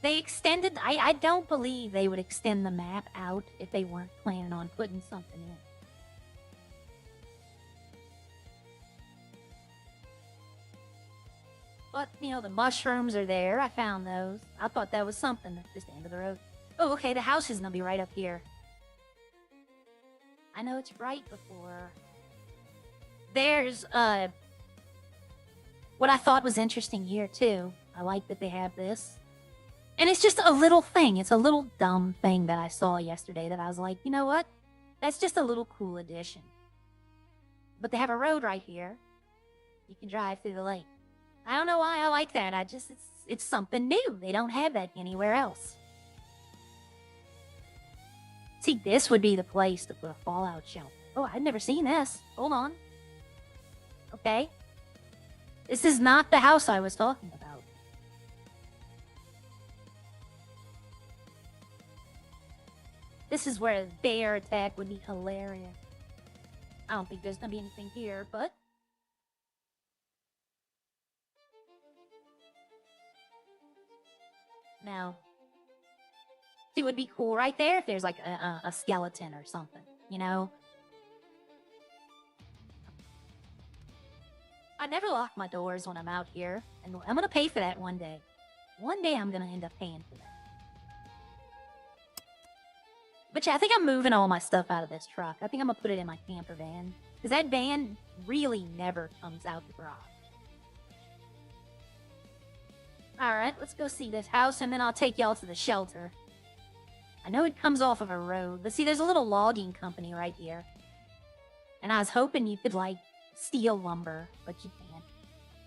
They extended... I don't believe they would extend the map out if they weren't planning on putting something in. But, you know, the mushrooms are there. I found those. I thought that was something. Just the end of the road. Oh, okay, the house is gonna be right up here. I know it's right before... There's, what I thought was interesting here, too. I like that they have this. And it's just a little thing. It's a little dumb thing that I saw yesterday that I was like, you know what? That's just a little cool addition. But they have a road right here. You can drive through the lake. I don't know why I like that. It's something new. They don't have that anywhere else. See, this would be the place to put a fallout shelter. Oh, I'd never seen this. Hold on. Okay. This is not the house I was talking about. This is where a bear attack would be hilarious. I don't think there's gonna be anything here, but... Now, It would be cool right there if there's like a skeleton or something, you know? I never lock my doors when I'm out here, and I'm gonna pay for that one day. One day I'm gonna end up paying for that. But yeah, I think I'm moving all my stuff out of this truck. I think I'm gonna put it in my camper van. Because that van really never comes out the garage. Alright, let's go see this house, and then I'll take y'all to the shelter. I know it comes off of a road. But see, there's a little logging company right here. And I was hoping you could, like, steal lumber, but you can't.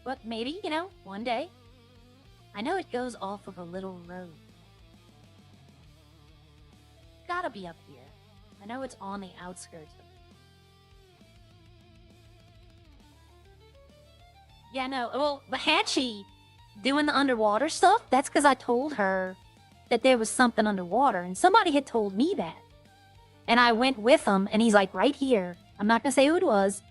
But maybe, you know, one day. I know it goes off of a little road. Gotta be up here. I know it's on the outskirts of it. Yeah, no, well, but had she doing the underwater stuff, that's because I told her that there was something underwater, and somebody had told me that. And I went with him, and he's like, right here. I'm not gonna say who it was.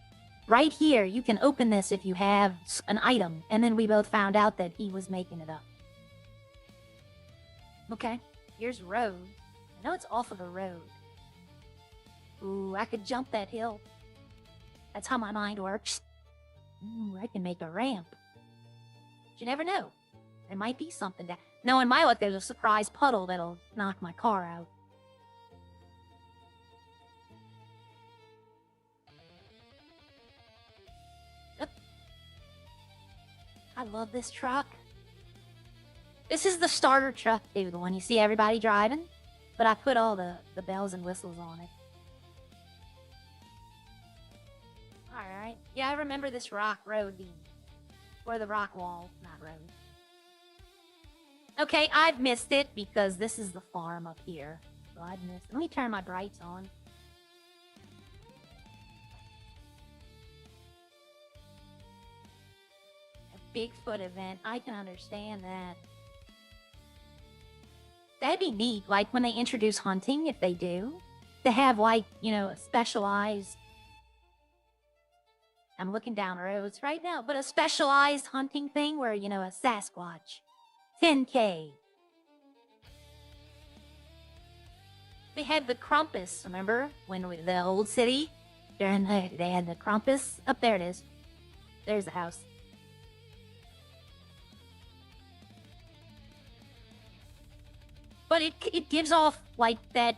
Right here, you can open this if you have an item. And then we both found out that he was making it up. Okay, here's road. I know it's off of a road. Ooh, I could jump that hill. That's how my mind works. Ooh, I can make a ramp. But you never know. There might be something down. No, in my luck, there's a surprise puddle that'll knock my car out. I love this truck. This is the starter truck, too, the one you see everybody driving. But I put all the bells and whistles on it. Alright. Yeah, I remember this rock road being... Or the rock wall, not road. Okay, I've missed it because this is the farm up here. So I've missed it. Let me turn my brights on. A Bigfoot event. I can understand that. That'd be neat, like when they introduce hunting, if they do, to have like, you know, a specialized... I'm looking down roads right now, but a specialized hunting thing where, you know, a Sasquatch. 10K. They had the Krampus, remember? The old city? They had the Krampus. Up there it is. There's the house. But it gives off, like, that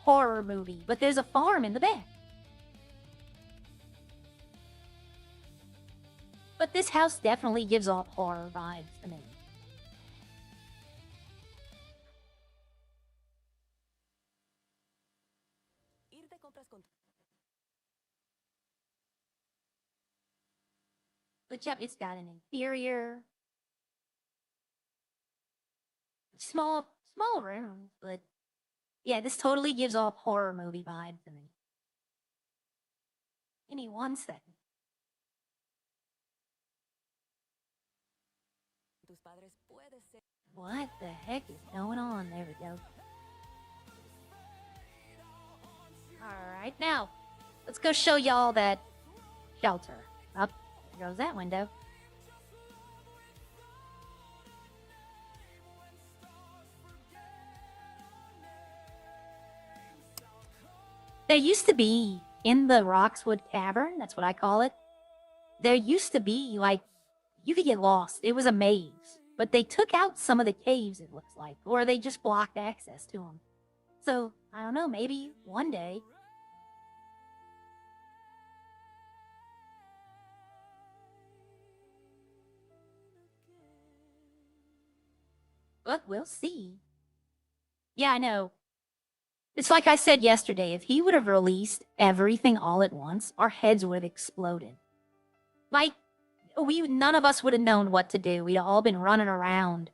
horror movie. But there's a farm in the back. But this house definitely gives off horror vibes to me. But yep, it's got an interior. Small rooms, but yeah, this totally gives off horror movie vibes to me. Give me 1 second. What the heck is going on? There we go. Alright, now, let's go show y'all that shelter. Up, there goes that window. There used to be, in the Roxwood Cavern, that's what I call it, there used to be, like, you could get lost. It was a maze. But they took out some of the caves, it looks like. Or they just blocked access to them. So, I don't know, maybe one day. But we'll see. Yeah, I know. It's like I said yesterday, if he would have released everything all at once, our heads would have exploded. Like, none of us would have known what to do. We'd all been running around,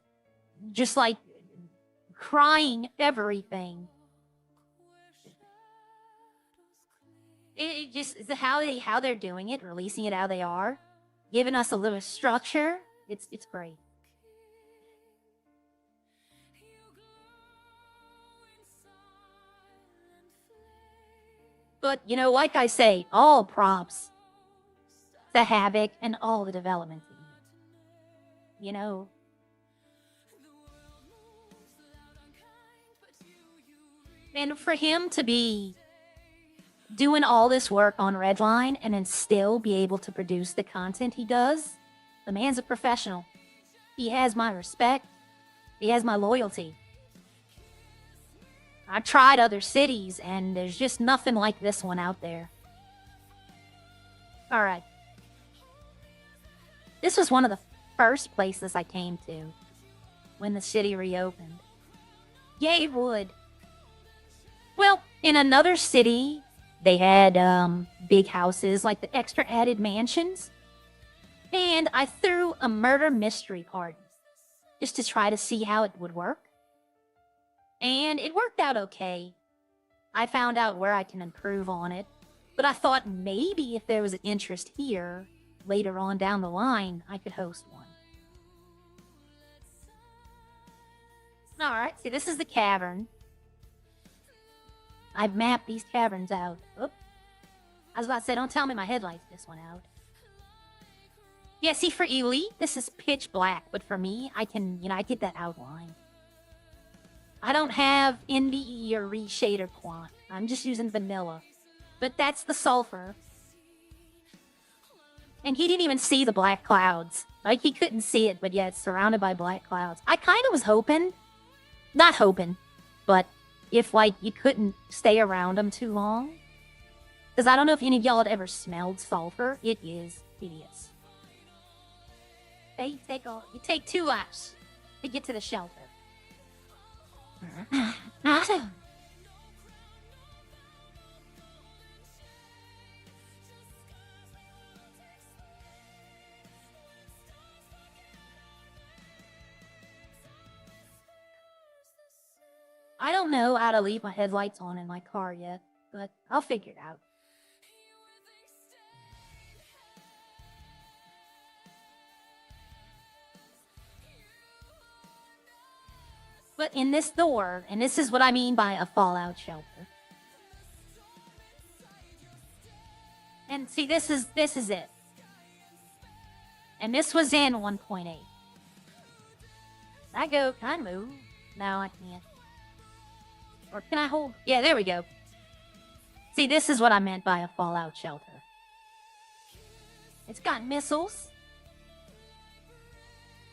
just like crying everything. It just is how they're doing it, releasing it how they are, giving us a little structure. It's great. But, you know, like I say, all props to Havoc and all the development team. You know. And for him to be doing all this work on Redline and then still be able to produce the content he does, the man's a professional. He has my respect. He has my loyalty. I've tried other cities, and there's just nothing like this one out there. All right. This was one of the first places I came to when the city reopened. Yay, wood. Well, in another city, they had big houses, like the extra added mansions. And I threw a murder mystery party just to try to see how it would work. And it worked out okay. I found out where I can improve on it. But I thought maybe if there was an interest here, later on down the line, I could host one. Alright, see, this is the cavern. I've mapped these caverns out. Oop. I was about to say, don't tell me my headlights this one out. Yeah, see, for Elite, this is pitch black. But for me, I can, I get that outline. I don't have NVE or reshader quant. I'm just using vanilla. But that's the sulfur. And he didn't even see the black clouds. Like, he couldn't see it, but yeah, it's surrounded by black clouds. I kind of was hoping, not hoping, but if, like, you couldn't stay around them too long. Because I don't know if any of y'all had ever smelled sulfur. It is hideous. Okay, you take 2 laps to get to the shelter. I don't know how to leave my headlights on in my car yet, but I'll figure it out. But in this door, and this is what I mean by a fallout shelter. And see, this is it. And this was in 1.8. Can I move? No, I can't. Or can I hold? Yeah, there we go. See, this is what I meant by a fallout shelter. It's got missiles.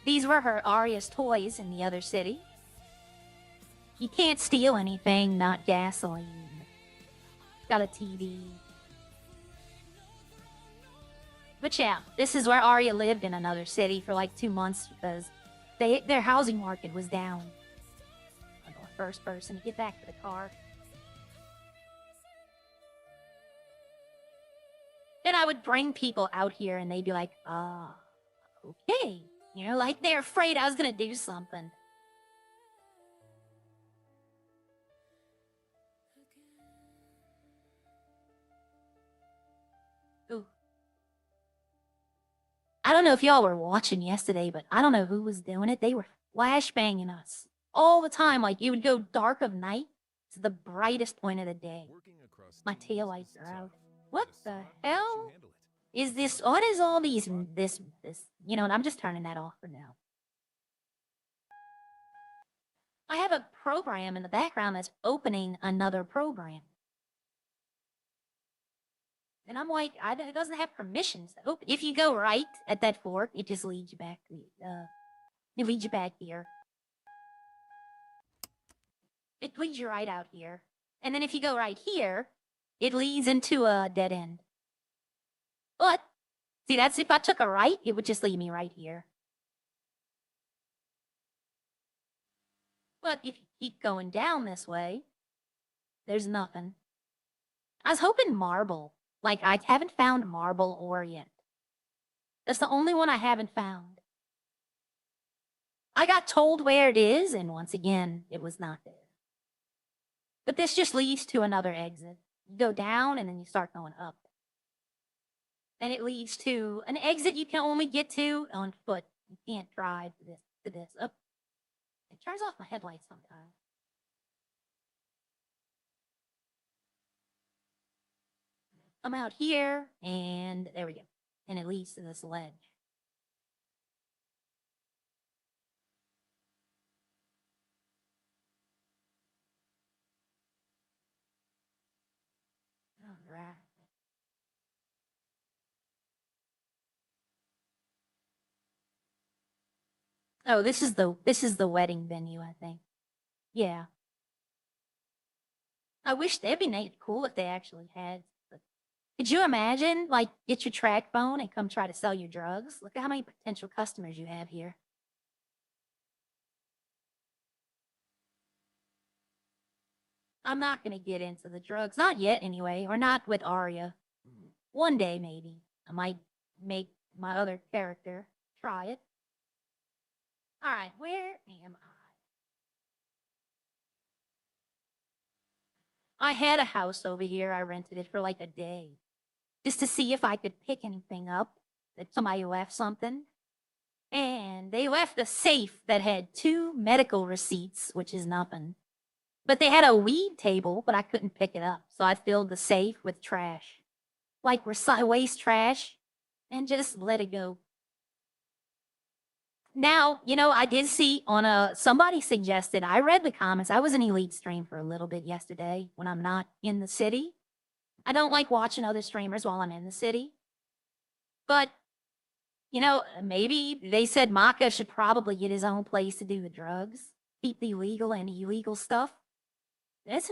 These were her Arya's toys in the other city. You can't steal anything, not gasoline. Got a TV. But yeah, this is where Arya lived in another city for like 2 months because their housing market was down. I'm the first person to get back to the car. Then I would bring people out here and they'd be like, okay. Like they're afraid I was gonna do something. Ooh. I don't know if y'all were watching yesterday, but I don't know who was doing it. They were flashbanging us all the time. Like, it would go dark of night to the brightest point of the day. My taillights are out. What the hell is this? What is all these, this, and I'm just turning that off for now. I have a program in the background that's opening another program. And I'm like, it doesn't have permissions to open. If you go right at that fork, it just leads you back. It leads you back here. It leads you right out here. And then if you go right here, it leads into a dead end. But, see, that's if I took a right, it would just lead me right here. But if you keep going down this way, there's nothing. I was hoping marble. Like, I haven't found marble ore yet. That's the only one I haven't found. I got told where it is, and once again, it was not there. But this just leads to another exit. You go down, and then you start going up. And it leads to an exit you can only get to on foot. You can't drive to this. Up. It turns off my headlights sometimes. I'm out here, and there we go. And it leads to this ledge. right. Oh, this is the wedding venue, I think. Yeah. I wish that'd be cool if they actually had. But could you imagine, like, get your track phone and come try to sell your drugs? Look at how many potential customers you have here. I'm not gonna get into the drugs, not yet anyway, or not with Arya. One day maybe I might make my other character try it. All right, where am I? I had a house over here. I rented it for like a day just to see if I could pick anything up that somebody left something. And they left a safe that had 2 medical receipts, which is nothing. But they had a weed table, but I couldn't pick it up. So I filled the safe with trash, like waste trash, and just let it go. Now, I did see on somebody suggested, I read the comments. I was in Elite Stream for a little bit yesterday when I'm not in the city. I don't like watching other streamers while I'm in the city. But, maybe they said Maka should probably get his own place to do the drugs, keep the illegal and illegal stuff. That's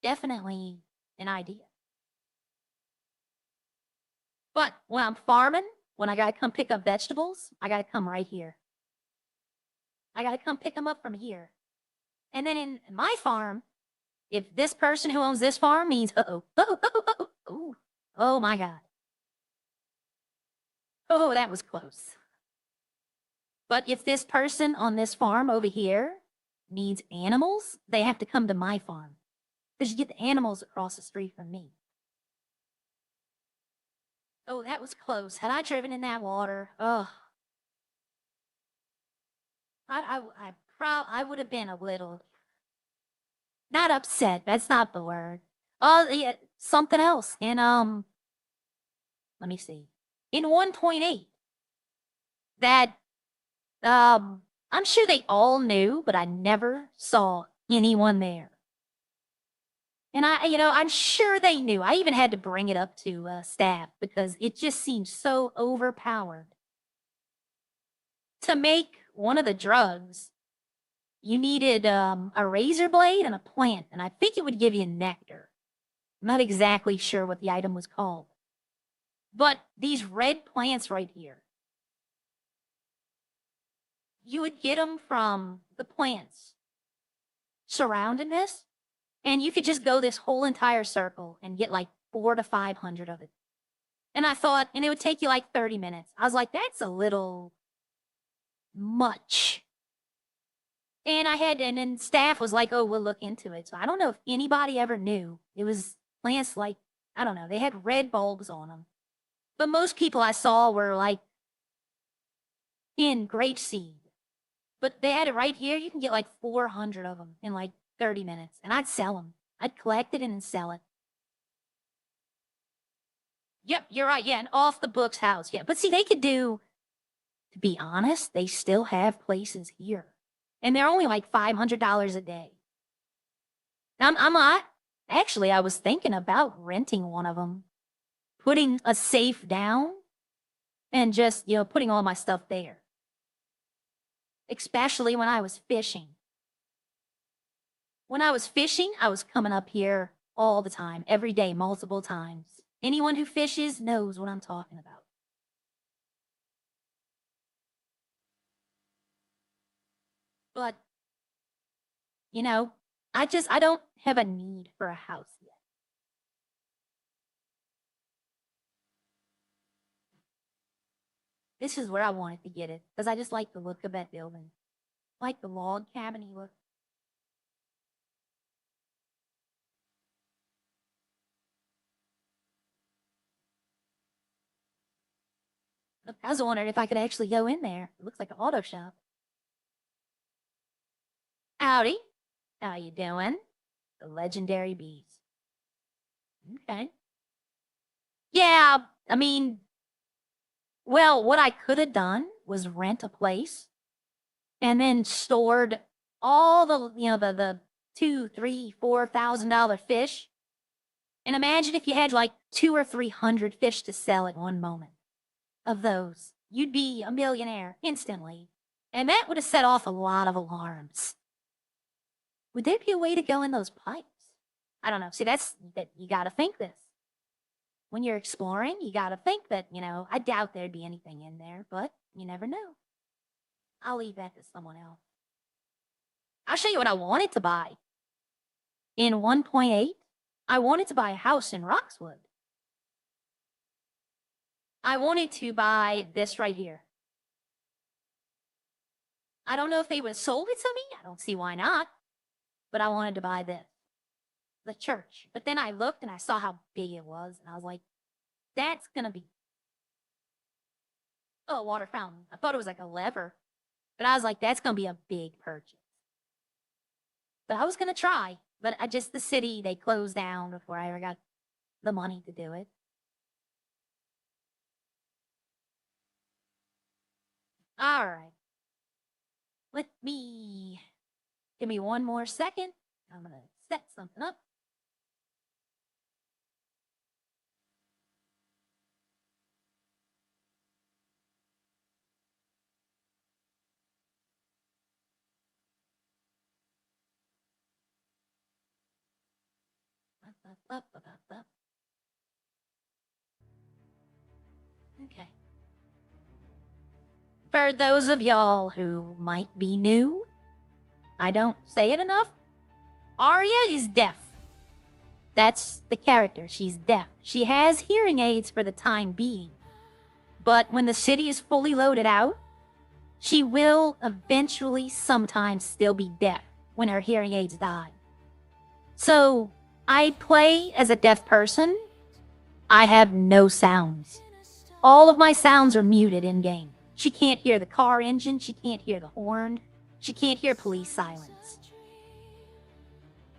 definitely an idea. But when I'm farming, when I gotta come pick up vegetables, I gotta come right here. I gotta come pick them up from here. And then in my farm, if this person who owns this farm means, oh my God. Oh, that was close. But if this person on this farm over here needs animals, they have to come to my farm because you get the animals across the street from me. Oh, that was close. Had I driven in that water, I would have been a little not upset. That's not the word. Oh, yeah, something else. In let me see. In 1.8, that I'm sure they all knew, but I never saw anyone there. And I'm sure they knew. I even had to bring it up to staff because it just seemed so overpowered. To make one of the drugs, you needed a razor blade and a plant, and I think it would give you nectar. I'm not exactly sure what the item was called. But these red plants right here, you would get them from the plants surrounding this, and you could just go this whole entire circle and get like 400 to 500 of it. And I thought, and it would take you like 30 minutes. I was like, that's a little much. And then staff was like, oh, we'll look into it. So I don't know if anybody ever knew. It was plants like, I don't know, they had red bulbs on them. But most people I saw were like in grapeseed. But they had it right here. You can get like 400 of them in like 30 minutes. And I'd sell them. I'd collect it and then sell it. Yep, you're right. Yeah, an off the books house. Yeah. But see, they could do, to be honest, they still have places here. And they're only like $500 a day. I'm not. Actually, I was thinking about renting one of them, putting a safe down, and just, putting all my stuff there. Especially when I was fishing. When I was fishing, I was coming up here all the time, every day, multiple times. Anyone who fishes knows what I'm talking about. But, I don't have a need for a house yet. This is where I wanted to get it because I just like the look of that building. Like the log cabin look. I was wondering if I could actually go in there. It looks like an auto shop. Howdy. How you doing? The legendary bees. Okay. Yeah, I mean, well, what I could have done was rent a place and then stored all the, the $2, $3, $4,000 fish And imagine if you had like 200 or 300 fish to sell at one moment. Of those, you'd be a millionaire instantly. And that would have set off a lot of alarms. Would there be a way to go in those pipes? I don't know. See, that you gotta think this. When you're exploring, you gotta think that, I doubt there'd be anything in there, but you never know. I'll leave that to someone else. I'll show you what I wanted to buy. In 1.8, I wanted to buy a house in Roxwood. I wanted to buy this right here. I don't know if they would have sold it to me. I don't see why not. But I wanted to buy this. The church. But then I looked and I saw how big it was. And I was like, that's going to be... Oh, water fountain. I thought it was like a lever. But I was like, that's going to be a big purchase. But I was going to try. But the city, they closed down before I ever got the money to do it. All right. Give me one more second. I'm going to set something up. Okay. For those of y'all who might be new, I don't say it enough, Arya is deaf. That's the character. She's deaf. She has hearing aids for the time being. But when the city is fully loaded out, she will eventually sometimes still be deaf when her hearing aids die. So, I play as a deaf person. I have no sounds. All of my sounds are muted in-game. She can't hear the car engine. She can't hear the horn. She can't hear police sirens.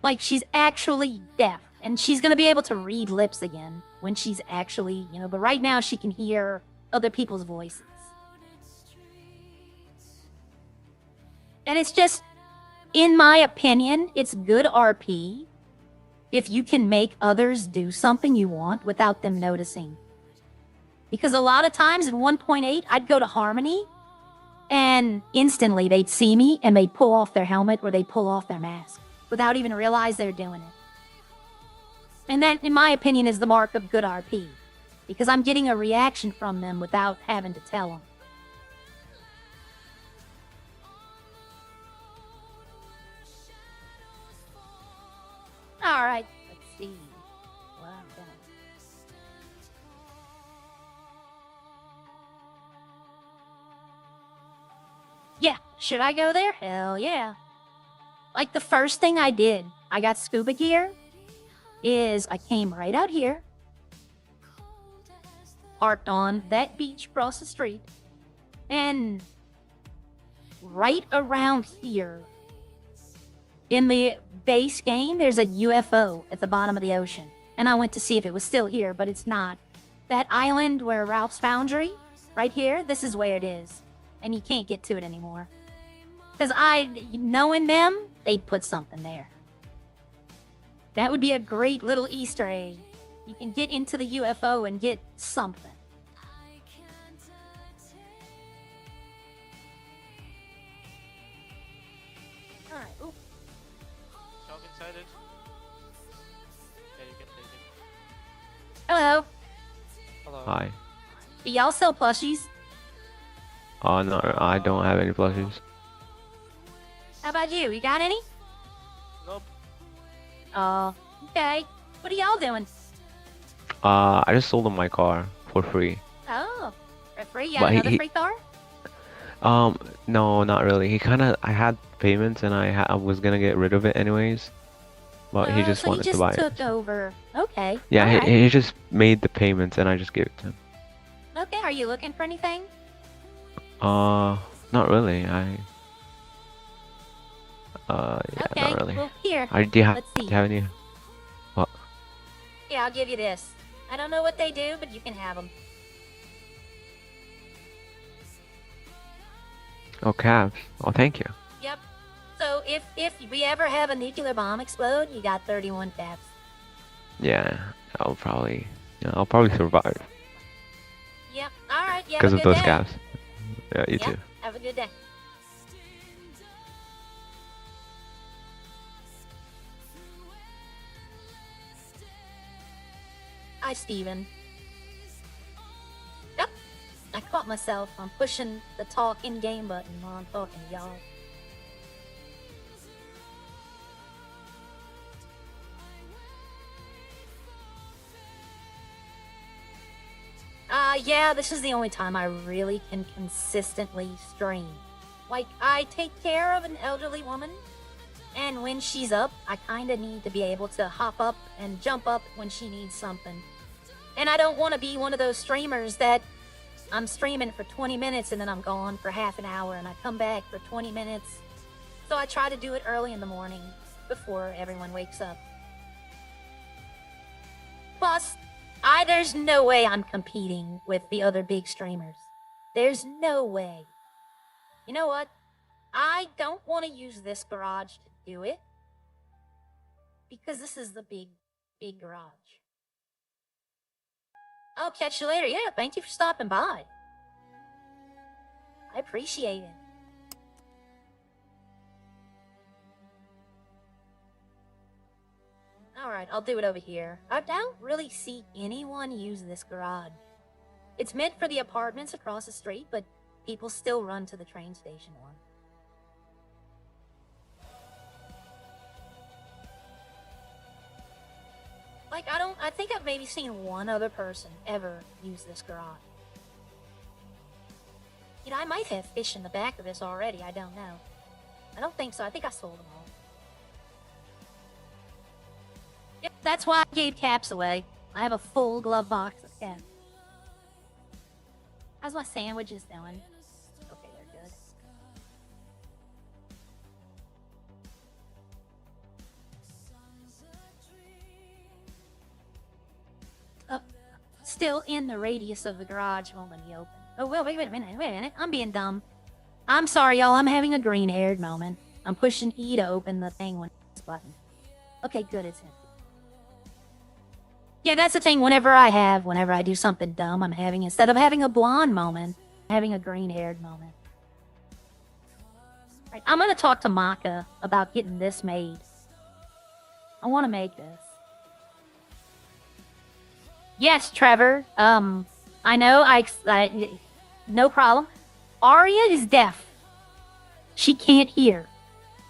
Like, she's actually deaf. And she's going to be able to read lips again when she's actually, but right now she can hear other people's voices. And it's just, in my opinion, it's good RP if you can make others do something you want without them noticing. Because a lot of times in 1.8, I'd go to Harmony, and instantly they'd see me, and they'd pull off their helmet or they'd pull off their mask without even realize they're doing it. And that, in my opinion, is the mark of good RP. Because I'm getting a reaction from them without having to tell them. Alright, let's see what I'm gonna... Yeah, should I go there? Hell yeah. Like the first thing I did, I got scuba gear, is I came right out here, parked on that beach across the street, and right around here, in the base game, there's a UFO at the bottom of the ocean. And I went to see if it was still here, but it's not. That island where Ralph's Foundry, right here, this is where it is. And you can't get to it anymore. Because knowing them, they'd put something there. That would be a great little Easter egg. You can get into the UFO and get something. Alright, ooh. Shove inside it. Yeah, you can take it. Hello. Hello. Hi. Do y'all sell plushies? No, I don't have any plushies. How about you? You got any? Nope. Oh, okay. What are y'all doing? I just sold him my car for free. Oh, for free? You But got another free car? No, not really. I had payments and I was gonna get rid of it anyways. But he just wanted to buy it. So he just took over. Okay. Yeah, Alright. he just made the payments and I just gave it to him. Okay, are you looking for anything? Not really. Yeah, Okay, not really. well, here. Do you Let's see. have any? What? Yeah, I'll give you this. I don't know what they do, but you can have them. Oh, cabs. Oh, thank you. Yep. So if we ever have a nuclear bomb explode, you got 31 caps. Yeah, I'll probably survive Yep. All right. You have because a of good those day. scabs. Yeah, you Yep. too. Have a good day. Hi, Steven. Yep. I caught myself on pushing the talk in-game button while I'm talking to y'all. Yeah, this is the only time I really can consistently stream. Like, I take care of an elderly woman, and when she's up, I kinda need to be able to hop up and jump up when she needs something. And I don't want to be one of those streamers that I'm streaming for 20 minutes and then I'm gone for half an hour and I come back for 20 minutes. So I try to do it early in the morning before everyone wakes up. Plus, there's no way I'm competing with the other big streamers. There's no way. You know what? I don't want to use this garage to do it. Because this is the big garage. I'll catch you later. Yeah, thank you for stopping by. I appreciate it. Alright, I'll do it over here. I don't really see anyone use this garage. It's meant for the apartments across the street, but people still run to the train station one. Like, I think I've maybe seen one other person ever use this garage. You know, I might have fish in the back of this already, I don't know. I don't think so, I think I sold them all. Yep, that's why I gave caps away. I have a full glove box of caps. How's my sandwiches doing? Okay, they're good. Still in the radius of the garage won't let me open. Oh, well, wait a minute. I'm being dumb. I'm sorry, y'all. I'm having a green-haired moment. I'm pushing E to open the thing when it's button. Okay, good, it's in. Yeah, that's the thing. Whenever I do something dumb, instead of having a blonde moment, I'm having a green-haired moment. Right, I'm gonna talk to Maka about getting this made. I want to make this. Yes, Trevor. I know. No problem. Arya is deaf. She can't hear.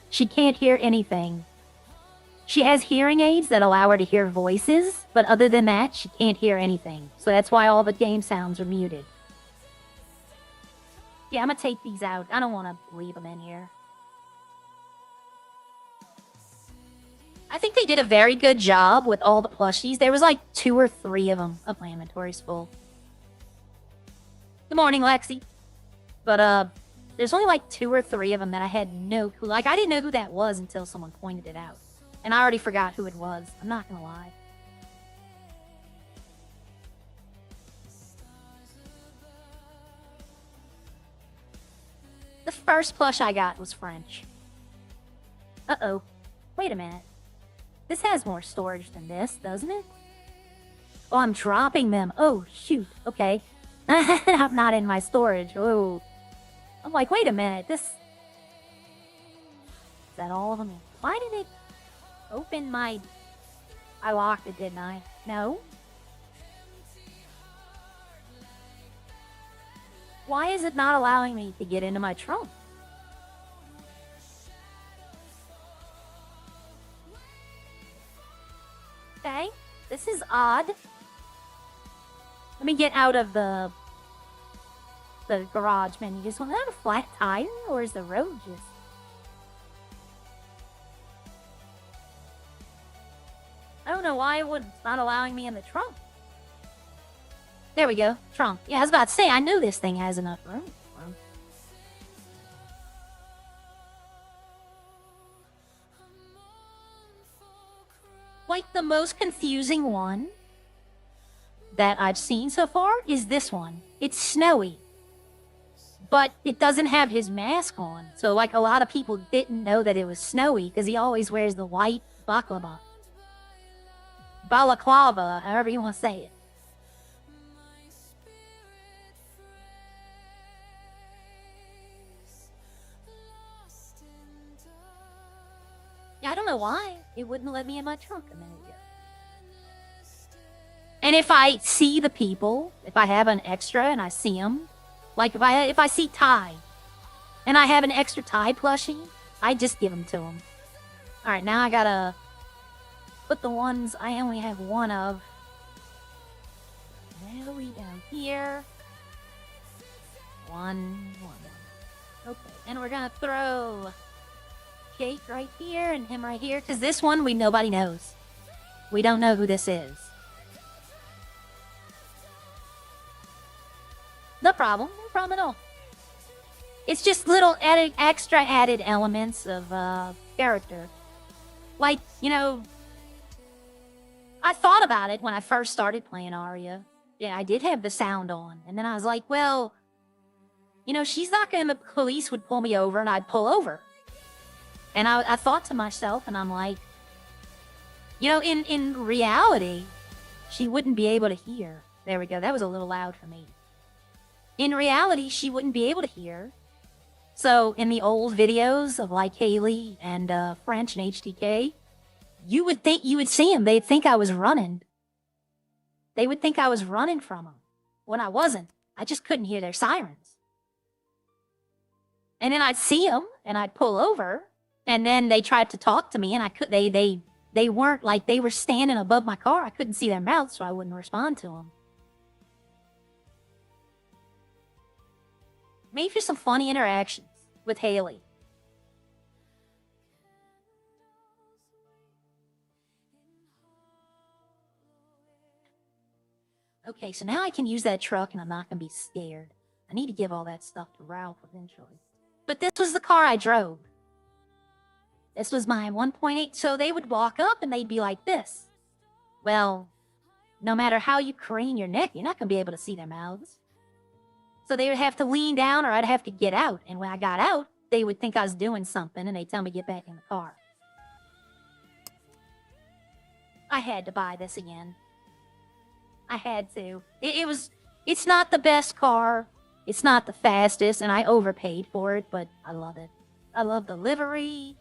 She can't hear anything. She has hearing aids that allow her to hear voices, but other than that, she can't hear anything. So that's why all the game sounds are muted. Yeah, I'm gonna take these out. I don't want to leave them in here. I think they did a very good job with all the plushies. There was like 2 or 3 of them. Oh, my inventory's full. Good morning, Lexi. But, there's only like 2 or 3 of them that I had no clue. Like, I didn't know who that was until someone pointed it out. And I already forgot who it was. I'm not gonna lie. The first plush I got was French. Uh-oh. Wait a minute. This has more storage than this, doesn't it? Oh, I'm dropping them. Oh, shoot. Okay. I'm not in my storage. Oh. I'm like, wait a minute. Is that all of them? Why did it open my... I locked it, didn't I? No? Why is it not allowing me to get into my trunk? Okay, this is odd. Let me get out of the garage menu. Just want to have a flat tire, or is the road just... I don't know why it's not allowing me in the trunk. There we go, trunk. Yeah, I was about to say, I knew this thing has enough room. Like, the most confusing one that I've seen so far is this one. It's snowy, but it doesn't have his mask on. So, like, a lot of people didn't know that it was snowy because he always wears the white baklava. balaclava, however you want to say it. Yeah, I don't know why it wouldn't let me in my trunk a minute ago. And if I see the people, if I have an extra and I see them, like if I see Ty, and I have an extra Ty plushie, I just give them to him. All right, now I gotta put the ones I only have one of. There we down here. One. Okay, and we're gonna throw Jake right here and him right here, because this one nobody knows. We don't know who this is. No problem at all. It's just little extra added elements of character. Like, you know, I thought about it when I first started playing Arya. Yeah, I did have the sound on. And then I was like, well, you know, she's not going to, the police would pull me over and I'd pull over. And I thought to myself, and I'm like, you know, in reality, she wouldn't be able to hear. There we go. That was a little loud for me. In reality, she wouldn't be able to hear. So in the old videos of like Haley and French and HDK, you would see them. They'd think I was running. They would think I was running from them when I wasn't. I just couldn't hear their sirens. And then I'd see them and I'd pull over, and then they tried to talk to me, and I could. They weren't like, they were standing above my car. I couldn't see their mouths, so I wouldn't respond to them. Maybe for some funny interactions with Haley. Okay, so now I can use that truck and I'm not going to be scared. I need to give all that stuff to Ralph eventually. But this was the car I drove. This was my 1.8, so they would walk up and they'd be like this. Well, no matter how you crane your neck, you're not going to be able to see their mouths. So they would have to lean down or I'd have to get out. And when I got out, they would think I was doing something and they'd tell me to get back in the car. I had to buy this again. I had to. It's not the best car. It's not the fastest, and I overpaid for it, but I love it. I love the livery.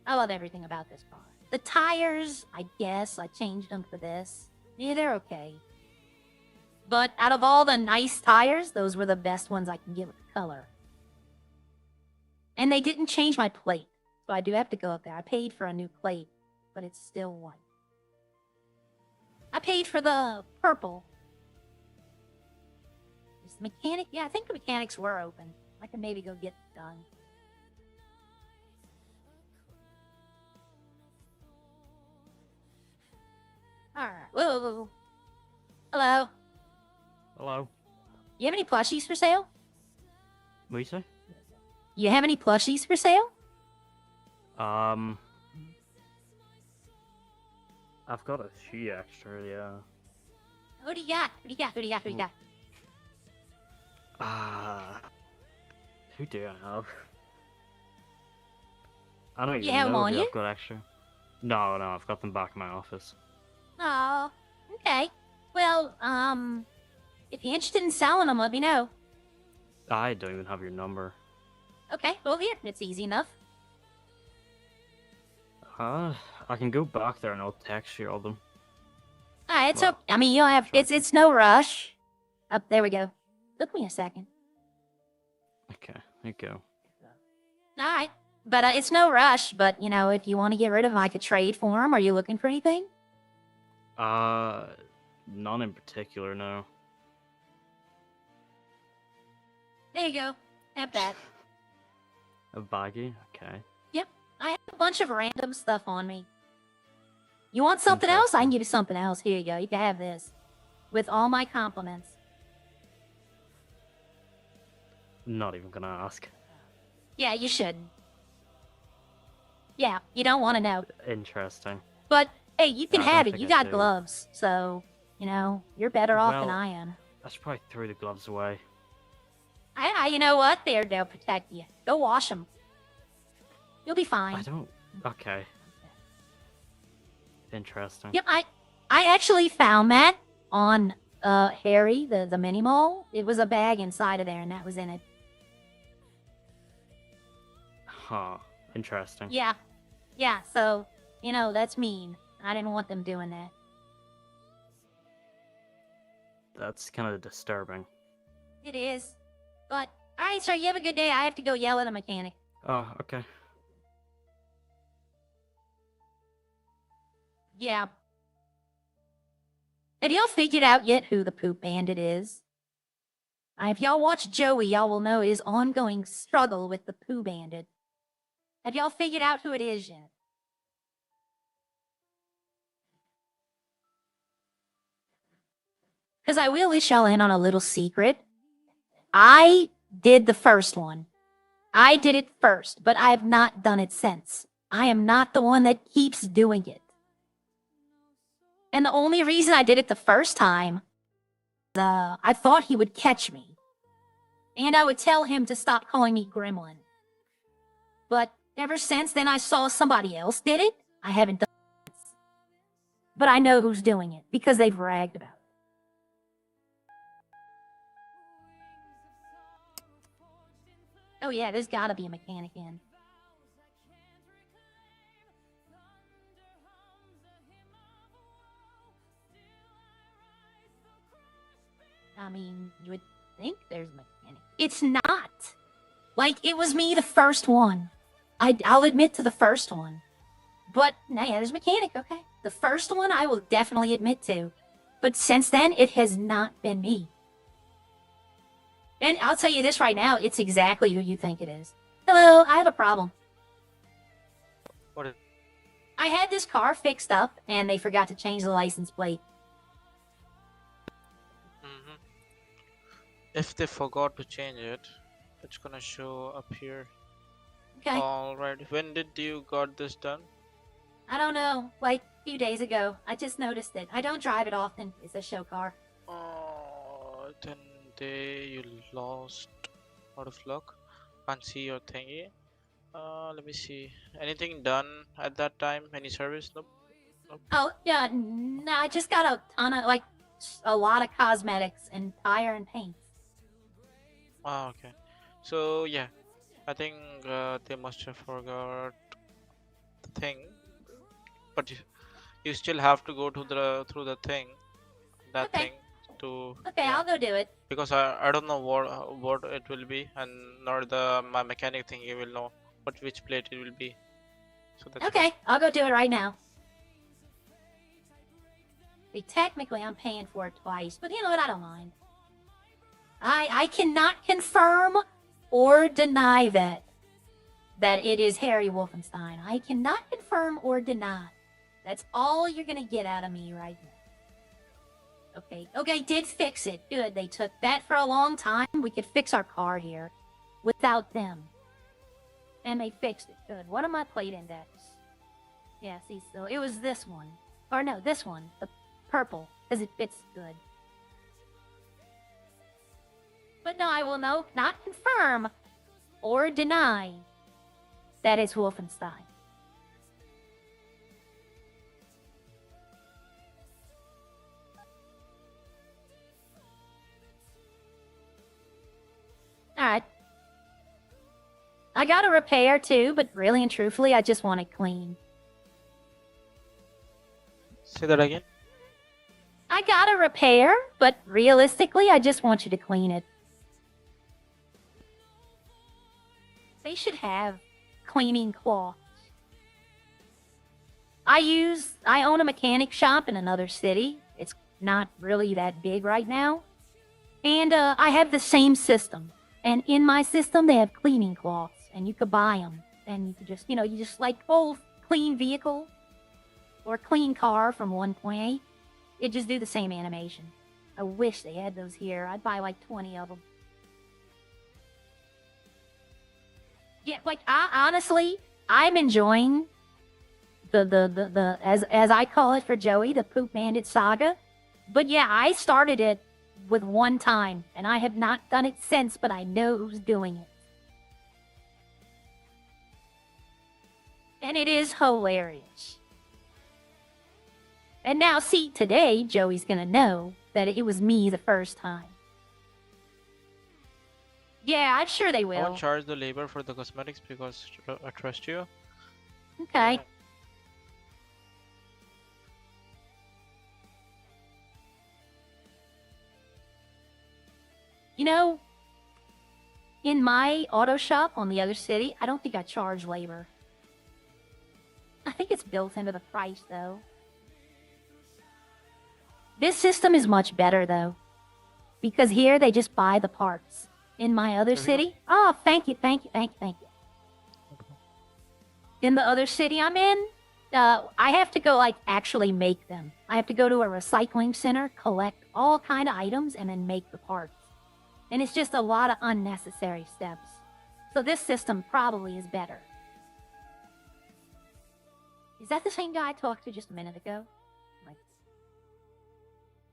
I love everything about this car. The tires, I guess, I changed them for this. Yeah, they're okay. But out of all the nice tires, those were the best ones I can get with the color. And they didn't change my plate, so I do have to go up there. I paid for a new plate, but it's still white. I paid for the purple. Is the mechanic? Yeah, I think the mechanics were open. I could maybe go get it done. Alright. Whoa. Hello. Hello. You have any plushies for sale? What do you say? You have any plushies for sale? I've got a few extra, yeah. Who do you got? Who do you got? Who do I have? I don't You even have them know on who you? I've got extra. No, I've got them back in my office. Oh, okay. Well, if you're interested in selling them, let me know. I don't even have your number. Okay, well here, it's easy enough. I can go back there and I'll text you all them. Alright, it's Well, okay. I mean, you don't have, it's no rush. Up, there we go. Took me a second. Okay, here you go. Alright. But it's no rush, but, you know, if you want to get rid of them, I could trade for them. Are you looking for anything? None in particular, no. There you go. Have that. A baggie? Okay. Yep. I have a bunch of random stuff on me. You want something else? I can give you something else. Here you go. You can have this. With all my compliments. Not even gonna ask. Yeah, you shouldn't. Yeah, you don't want to know. Interesting. But, hey, you can I don't have it. think You I got do. gloves. So, you know, you're better off than Well, I am. I should probably throw the gloves away. You know what? They'll protect you. Go wash them. You'll be fine. I don't... Okay. Interesting. Yep, I actually found that on Harry, the mini mall. It was a bag inside of there, and that was in it. Huh. Interesting. Yeah. Yeah, so, you know, that's mean. I didn't want them doing that. That's kind of disturbing. It is. But, alright, sir, you have a good day. I have to go yell at a mechanic. Oh, okay. Yeah. Have y'all figured out yet who the poop bandit is? If y'all watch Joey, y'all will know his ongoing struggle with the poo bandit. Have y'all figured out who it is yet? Because I will let y'all in on a little secret. I did the first one. I did it first, but I have not done it since. I am not the one that keeps doing it. And the only reason I did it the first time, I thought he would catch me. And I would tell him to stop calling me Gremlin. But ever since then I saw somebody else did it. I haven't done it. But I know who's doing it because they've bragged about it. Oh yeah, there's gotta be a mechanic in. I mean, you would think there's a mechanic. It's not. Like, it was me the first one. I'll admit to the first one. But, nah, yeah, there's a mechanic, okay? The first one I will definitely admit to. But since then, it has not been me. And I'll tell you this right now, it's exactly who you think it is. Hello, I have a problem. What is... I had this car fixed up, and they forgot to change the license plate. If they forgot to change it, it's gonna show up here. Okay. Alright, when did you got this done? I don't know, like a few days ago. I just noticed it. I don't drive it often. It's a show car. Oh, then you lost out of luck. Can't see your thingy. Let me see. Anything done at that time? Any service? Nope. Oh, yeah, no, I just got a ton of, like, a lot of cosmetics and tire and paint. Ah, okay. So yeah, I think they must have forgot the thing. But you still have to go to through the thing, that Okay. thing to. Okay, Yeah. I'll go do it. Because I don't know what it will be, and nor my mechanic thing he will know which plate it will be. So that's Okay, I'll go do it right now. See, technically, I'm paying for it twice, but you know what? I don't mind. I cannot confirm or deny that it is Harry Wolfenstein. I cannot confirm or deny. That's all you're gonna get out of me right now. Okay, did fix it. Good, they took that for a long time. We could fix our car here without them. And they fixed it. Good. What am I plate index? Yeah, see, so it was this one. Or no, this one. The purple, because it fits good. But no, I will not confirm or deny that it's Wolfenstein. Alright. I got a repair too, but really and truthfully, I just want it clean. Say that again. I got a repair, but realistically, I just want you to clean it. They should have cleaning cloths. I own a mechanic shop in another city. It's not really that big right now. And I have the same system. And in my system, they have cleaning cloths. And you could buy them. And you could just, you just like old clean vehicle or clean car from 1.8. It just do the same animation. I wish they had those here. I'd buy like 20 of them. Yeah, like honestly, I'm enjoying the as I call it for Joey, the Poop Bandit saga. But yeah, I started it with one time, and I have not done it since, but I know who's doing it. And it is hilarious. And now, see, today, Joey's gonna know that it was me the first time. Yeah, I'm sure they I will. won't charge the labor for the cosmetics because I trust you. Okay. Yeah. You know, in my auto shop on the other city, I don't think I charge labor. I think it's built into the price, though. This system is much better, though. Because here, they just buy the parts. In my other There we go. city... Oh, thank you, thank you, thank you, thank you. In the other city I'm in, I have to go, like, actually make them. I have to go to a recycling center, collect all kind of items, and then make the parts. And it's just a lot of unnecessary steps. So this system probably is better. Is that the same guy I talked to just a minute ago? Like,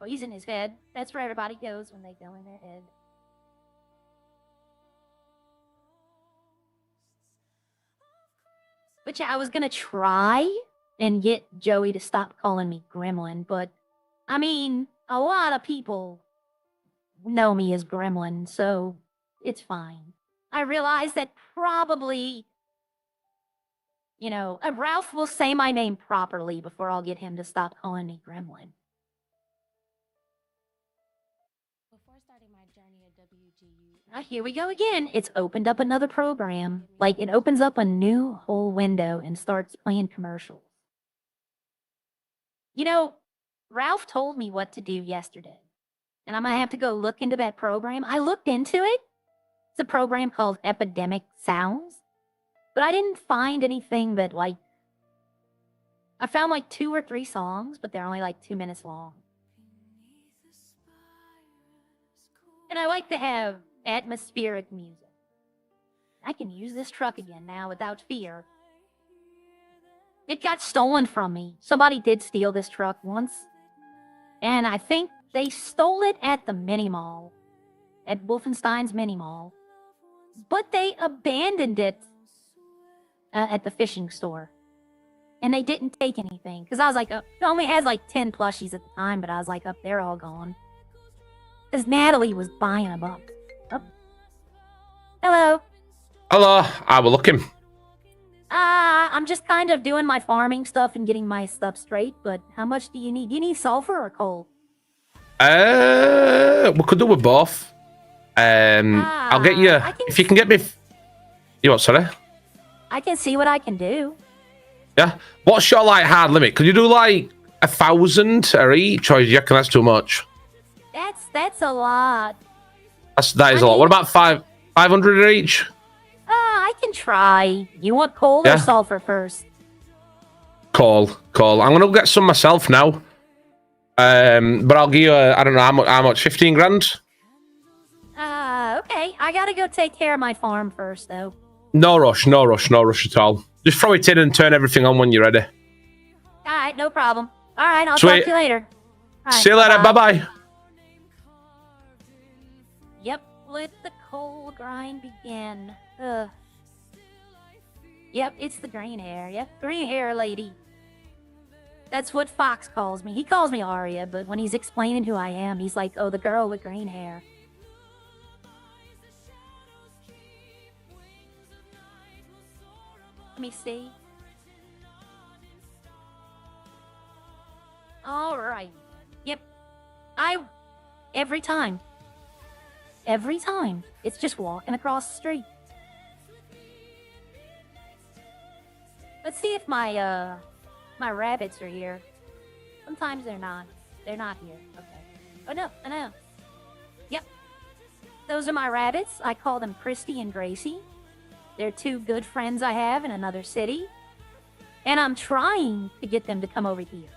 oh, he's in his head. That's where everybody goes when they go in their head. But yeah, I was gonna try and get Joey to stop calling me Gremlin, but I mean, a lot of people know me as Gremlin, so it's fine. I realize that probably, you know, Ralph will say my name properly before I'll get him to stop calling me Gremlin. Before starting my journey at WGU, Here we go again. It's opened up another program. Like, it opens up a new whole window and starts playing commercials. You know, Ralph told me what to do yesterday. And I'm going to have to go look into that program. I looked into it. It's a program called Epidemic Sounds. But I didn't find anything that, like... I found, like, 2 or 3 songs, but they're only, like, 2 minutes long. And I like to have atmospheric music. I can use this truck again now without fear. It got stolen from me. Somebody did steal this truck once. And I think they stole it at the mini mall. At Wolfenstein's mini mall. But they abandoned it at the fishing store. And they didn't take anything. Because I was like, it only had like 10 plushies at the time, but I was like, they're all gone. Because Natalie was buying them up. Oh. Hello. Hello, I was looking. I'm just kind of doing my farming stuff and getting my stuff straight, but how much do you need? Do you need sulfur or coal? We could do with both. I'll get you, if you can get me... You what, sorry? I can see what I can do. Yeah? What's your, like, hard limit? Could you do, like, 1,000 or each, or do you reckon that's too much? That's a lot. That is a lot. What about 500 each? I can try. You want coal or sulfur first? Coal. I'm gonna get some myself now. But I'll give you I don't know how much, 15 grand? Okay. I gotta go take care of my farm first, though. No rush at all. Just throw it in and turn everything on when you're ready. Alright, no problem. Alright, I'll Sweet. talk to you later. All right, See you later, bye-bye. Yep, let the coal grind begin. Ugh. Yep, it's the green hair. Yep, green hair lady. That's what Fox calls me. He calls me Arya, but when he's explaining who I am, he's like, oh, the girl with green hair. Let me see. All right. Yep. Every time. It's just walking across the street. Let's see if my rabbits are here. Sometimes they're not. They're not here. Okay. Oh, no. Yep. Those are my rabbits. I call them Christy and Gracie. They're 2 good friends I have in another city. And I'm trying to get them to come over here.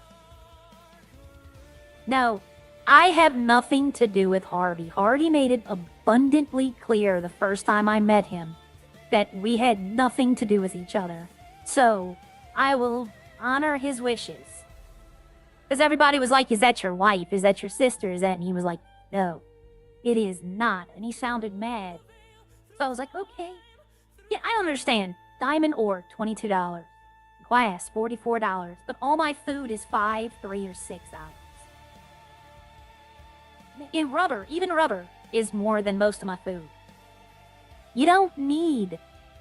No, I have nothing to do with Harvey. Harvey made it abundantly clear the first time I met him that we had nothing to do with each other. So, I will honor his wishes. Because everybody was like, is that your wife? Is that your sister? Is that? And he was like, no, it is not. And he sounded mad. So I was like, okay. Yeah, I understand. Diamond ore, $22. Glass, $44. But all my food is $5, $3, or $6. In rubber, even rubber, is more than most of my food. You don't need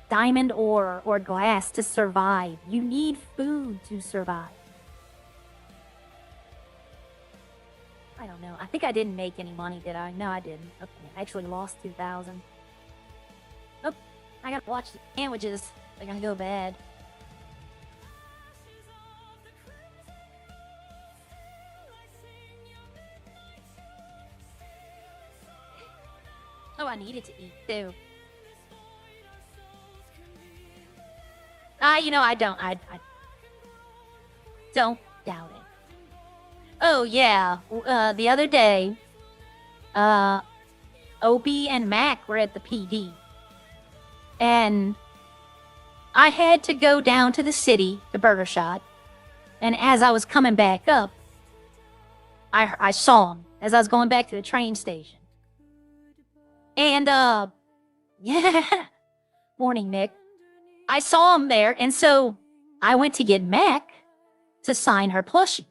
diamond ore or glass to survive. You need food to survive. I don't know. I think I didn't make any money, did I? No, I didn't. Okay, I actually lost 2,000. Oh, I gotta watch the sandwiches. They're gonna go bad. Oh, I needed to eat too. I don't doubt it. Oh yeah, the other day, Opie and Mac were at the PD, and I had to go down to the city to Burger Shot, and as I was coming back up, I saw him as I was going back to the train station. And, yeah. Morning, Nick. I saw him there, and so I went to get Mac to sign her plushie.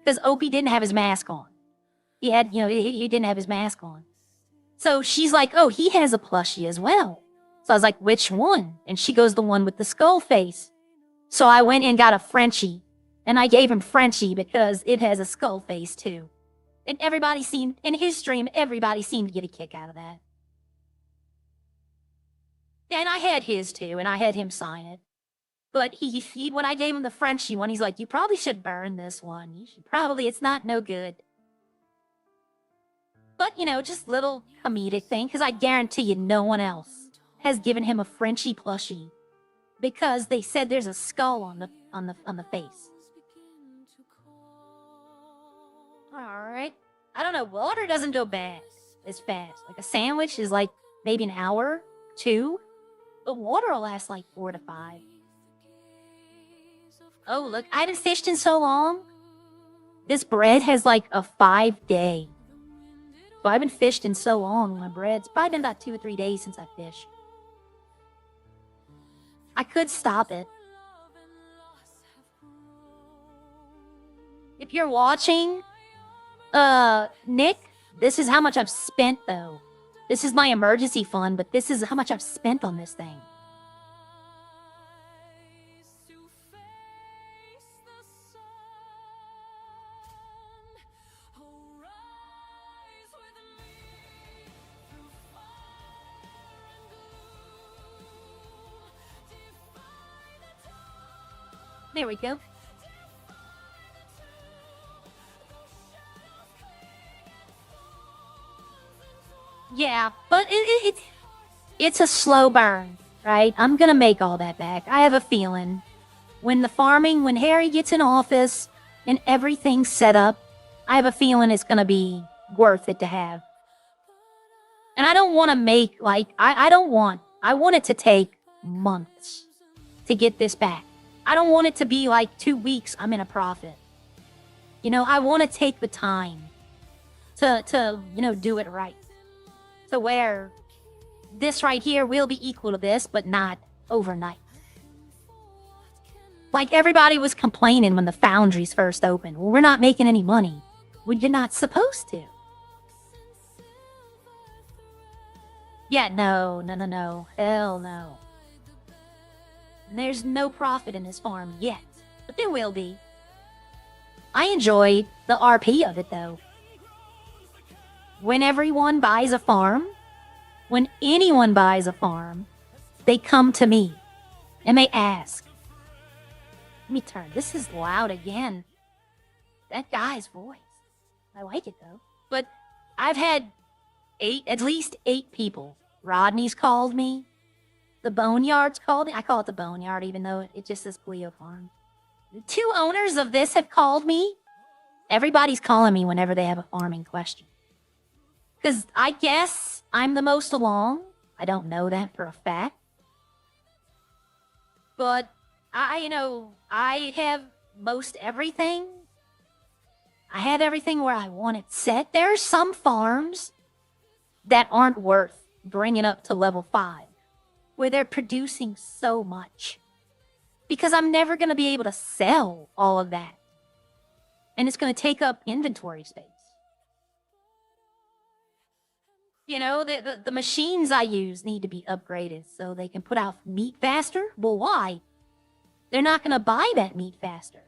Because Opie didn't have his mask on. He didn't have his mask on. So she's like, oh, he has a plushie as well. So I was like, which one? And she goes, the one with the skull face. So I went and got a Frenchie, and I gave him Frenchie because it has a skull face too. And everybody seemed, in his stream, everybody seemed to get a kick out of that. And I had his too, and I had him sign it. But he when I gave him the Frenchie one, he's like, you probably should burn this one. You should probably, it's not no good. But, just little comedic thing, because I guarantee you no one else has given him a Frenchie plushie because they said there's a skull on the face. Alright. I don't know, water doesn't go bad as fast. Like a sandwich is like maybe an hour, 2. But water will last like 4 to 5. Oh, look, I haven't fished in so long. This bread has like a 5-day. So I haven't fished in so long. My bread's probably been about 2 or 3 days since I fished. I could stop it. If you're watching, Nick, this is how much I've spent though. This is my emergency fund, but this is how much I've spent on this thing. There we go. Yeah, but it's a slow burn, right? I'm gonna make all that back. I have a feeling. When Harry gets in office and everything's set up, I have a feeling it's gonna be worth it to have. And I don't want to make, I want it to take months to get this back. I don't want it to be like 2 weeks I'm in a profit. I want to take the time to do it right. To where this right here will be equal to this, but not overnight. Like everybody was complaining when the foundries first opened. Well, we're not making any money. Well, you're not supposed to. Yeah, no. Hell no. There's no profit in this farm yet, but there will be. I enjoy the RP of it though. When everyone buys a farm, when anyone buys a farm, they come to me and they ask. Let me turn. This is loud again. That guy's voice. I like it though. But I've had at least 8 people. Rodney's called me. The Boneyard's called me. I call it the Boneyard even though it just says Cleo Farm. The 2 owners of this have called me. Everybody's calling me whenever they have a farming question. Because I guess I'm the most along. I don't know that for a fact. But I have most everything. I have everything where I want it set. There are some farms that aren't worth bringing up to level 5. Where they're producing so much. because I'm never going to be able to sell all of that. And it's going to take up inventory space. You know, the machines I use need to be upgraded so they can put out meat faster. Well, why? They're not going to buy that meat faster.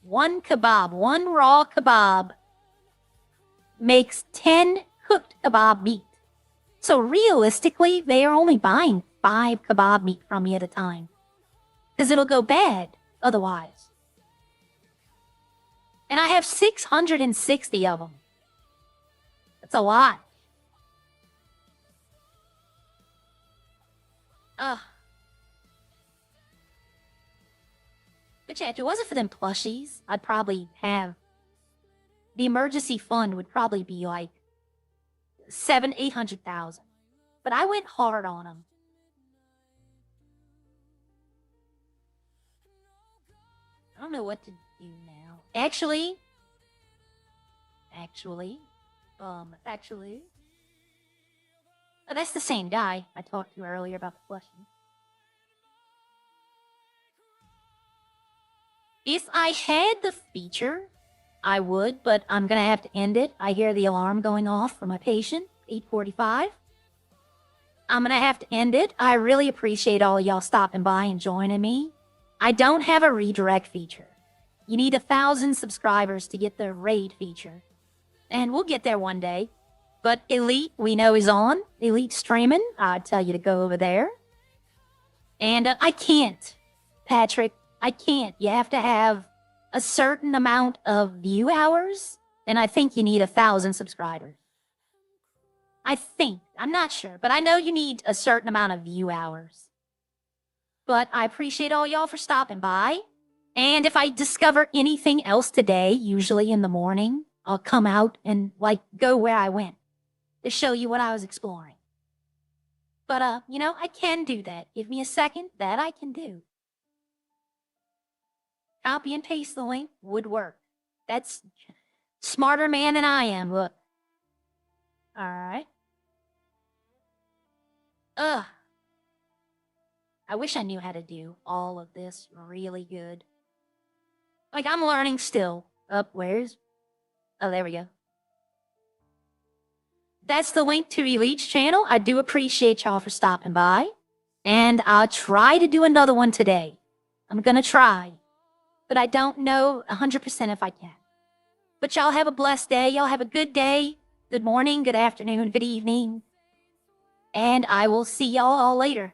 One kebab, one raw kebab makes 10 cooked kebab meat. So realistically, they are only buying 5 kebab meat from me at a time. Because it'll go bad otherwise. And I have 660 of them. That's a lot. Ugh. But yeah, if it wasn't for them plushies, I'd probably have... The emergency fund would probably be like 800,000. But I went hard on them. I don't know what to do now. Actually. Oh, that's the same guy I talked to earlier about the flushing. If I had the feature, I would, but I'm gonna have to end it. I hear the alarm going off for my patient, 8:45. I'm gonna have to end it. I really appreciate all y'all stopping by and joining me. I don't have a redirect feature. You need 1,000 subscribers to get the raid feature. And we'll get there one day. But Elite, we know, is on. Elite streaming. I'd tell you to go over there. And I can't, Patrick. I can't. You have to have a certain amount of view hours. And I think you need 1,000 subscribers. I think. I'm not sure. But I know you need a certain amount of view hours. But I appreciate all y'all for stopping by. And if I discover anything else today, usually in the morning, I'll come out and, like, go where I went to show you what I was exploring. But, you know, I can do that. Give me a second. That I can do. Copy and paste the link would work. That's smarter man than I am, look. Alright. Ugh. I wish I knew how to do all of this really good. Like, I'm learning still. Where's... Oh, there we go. That's the link to Elite's channel. I do appreciate y'all for stopping by. And I'll try to do another one today. I'm gonna try. But I don't know 100% if I can. But y'all have a blessed day. Y'all have a good day. Good morning, good afternoon, good evening. And I will see y'all all later.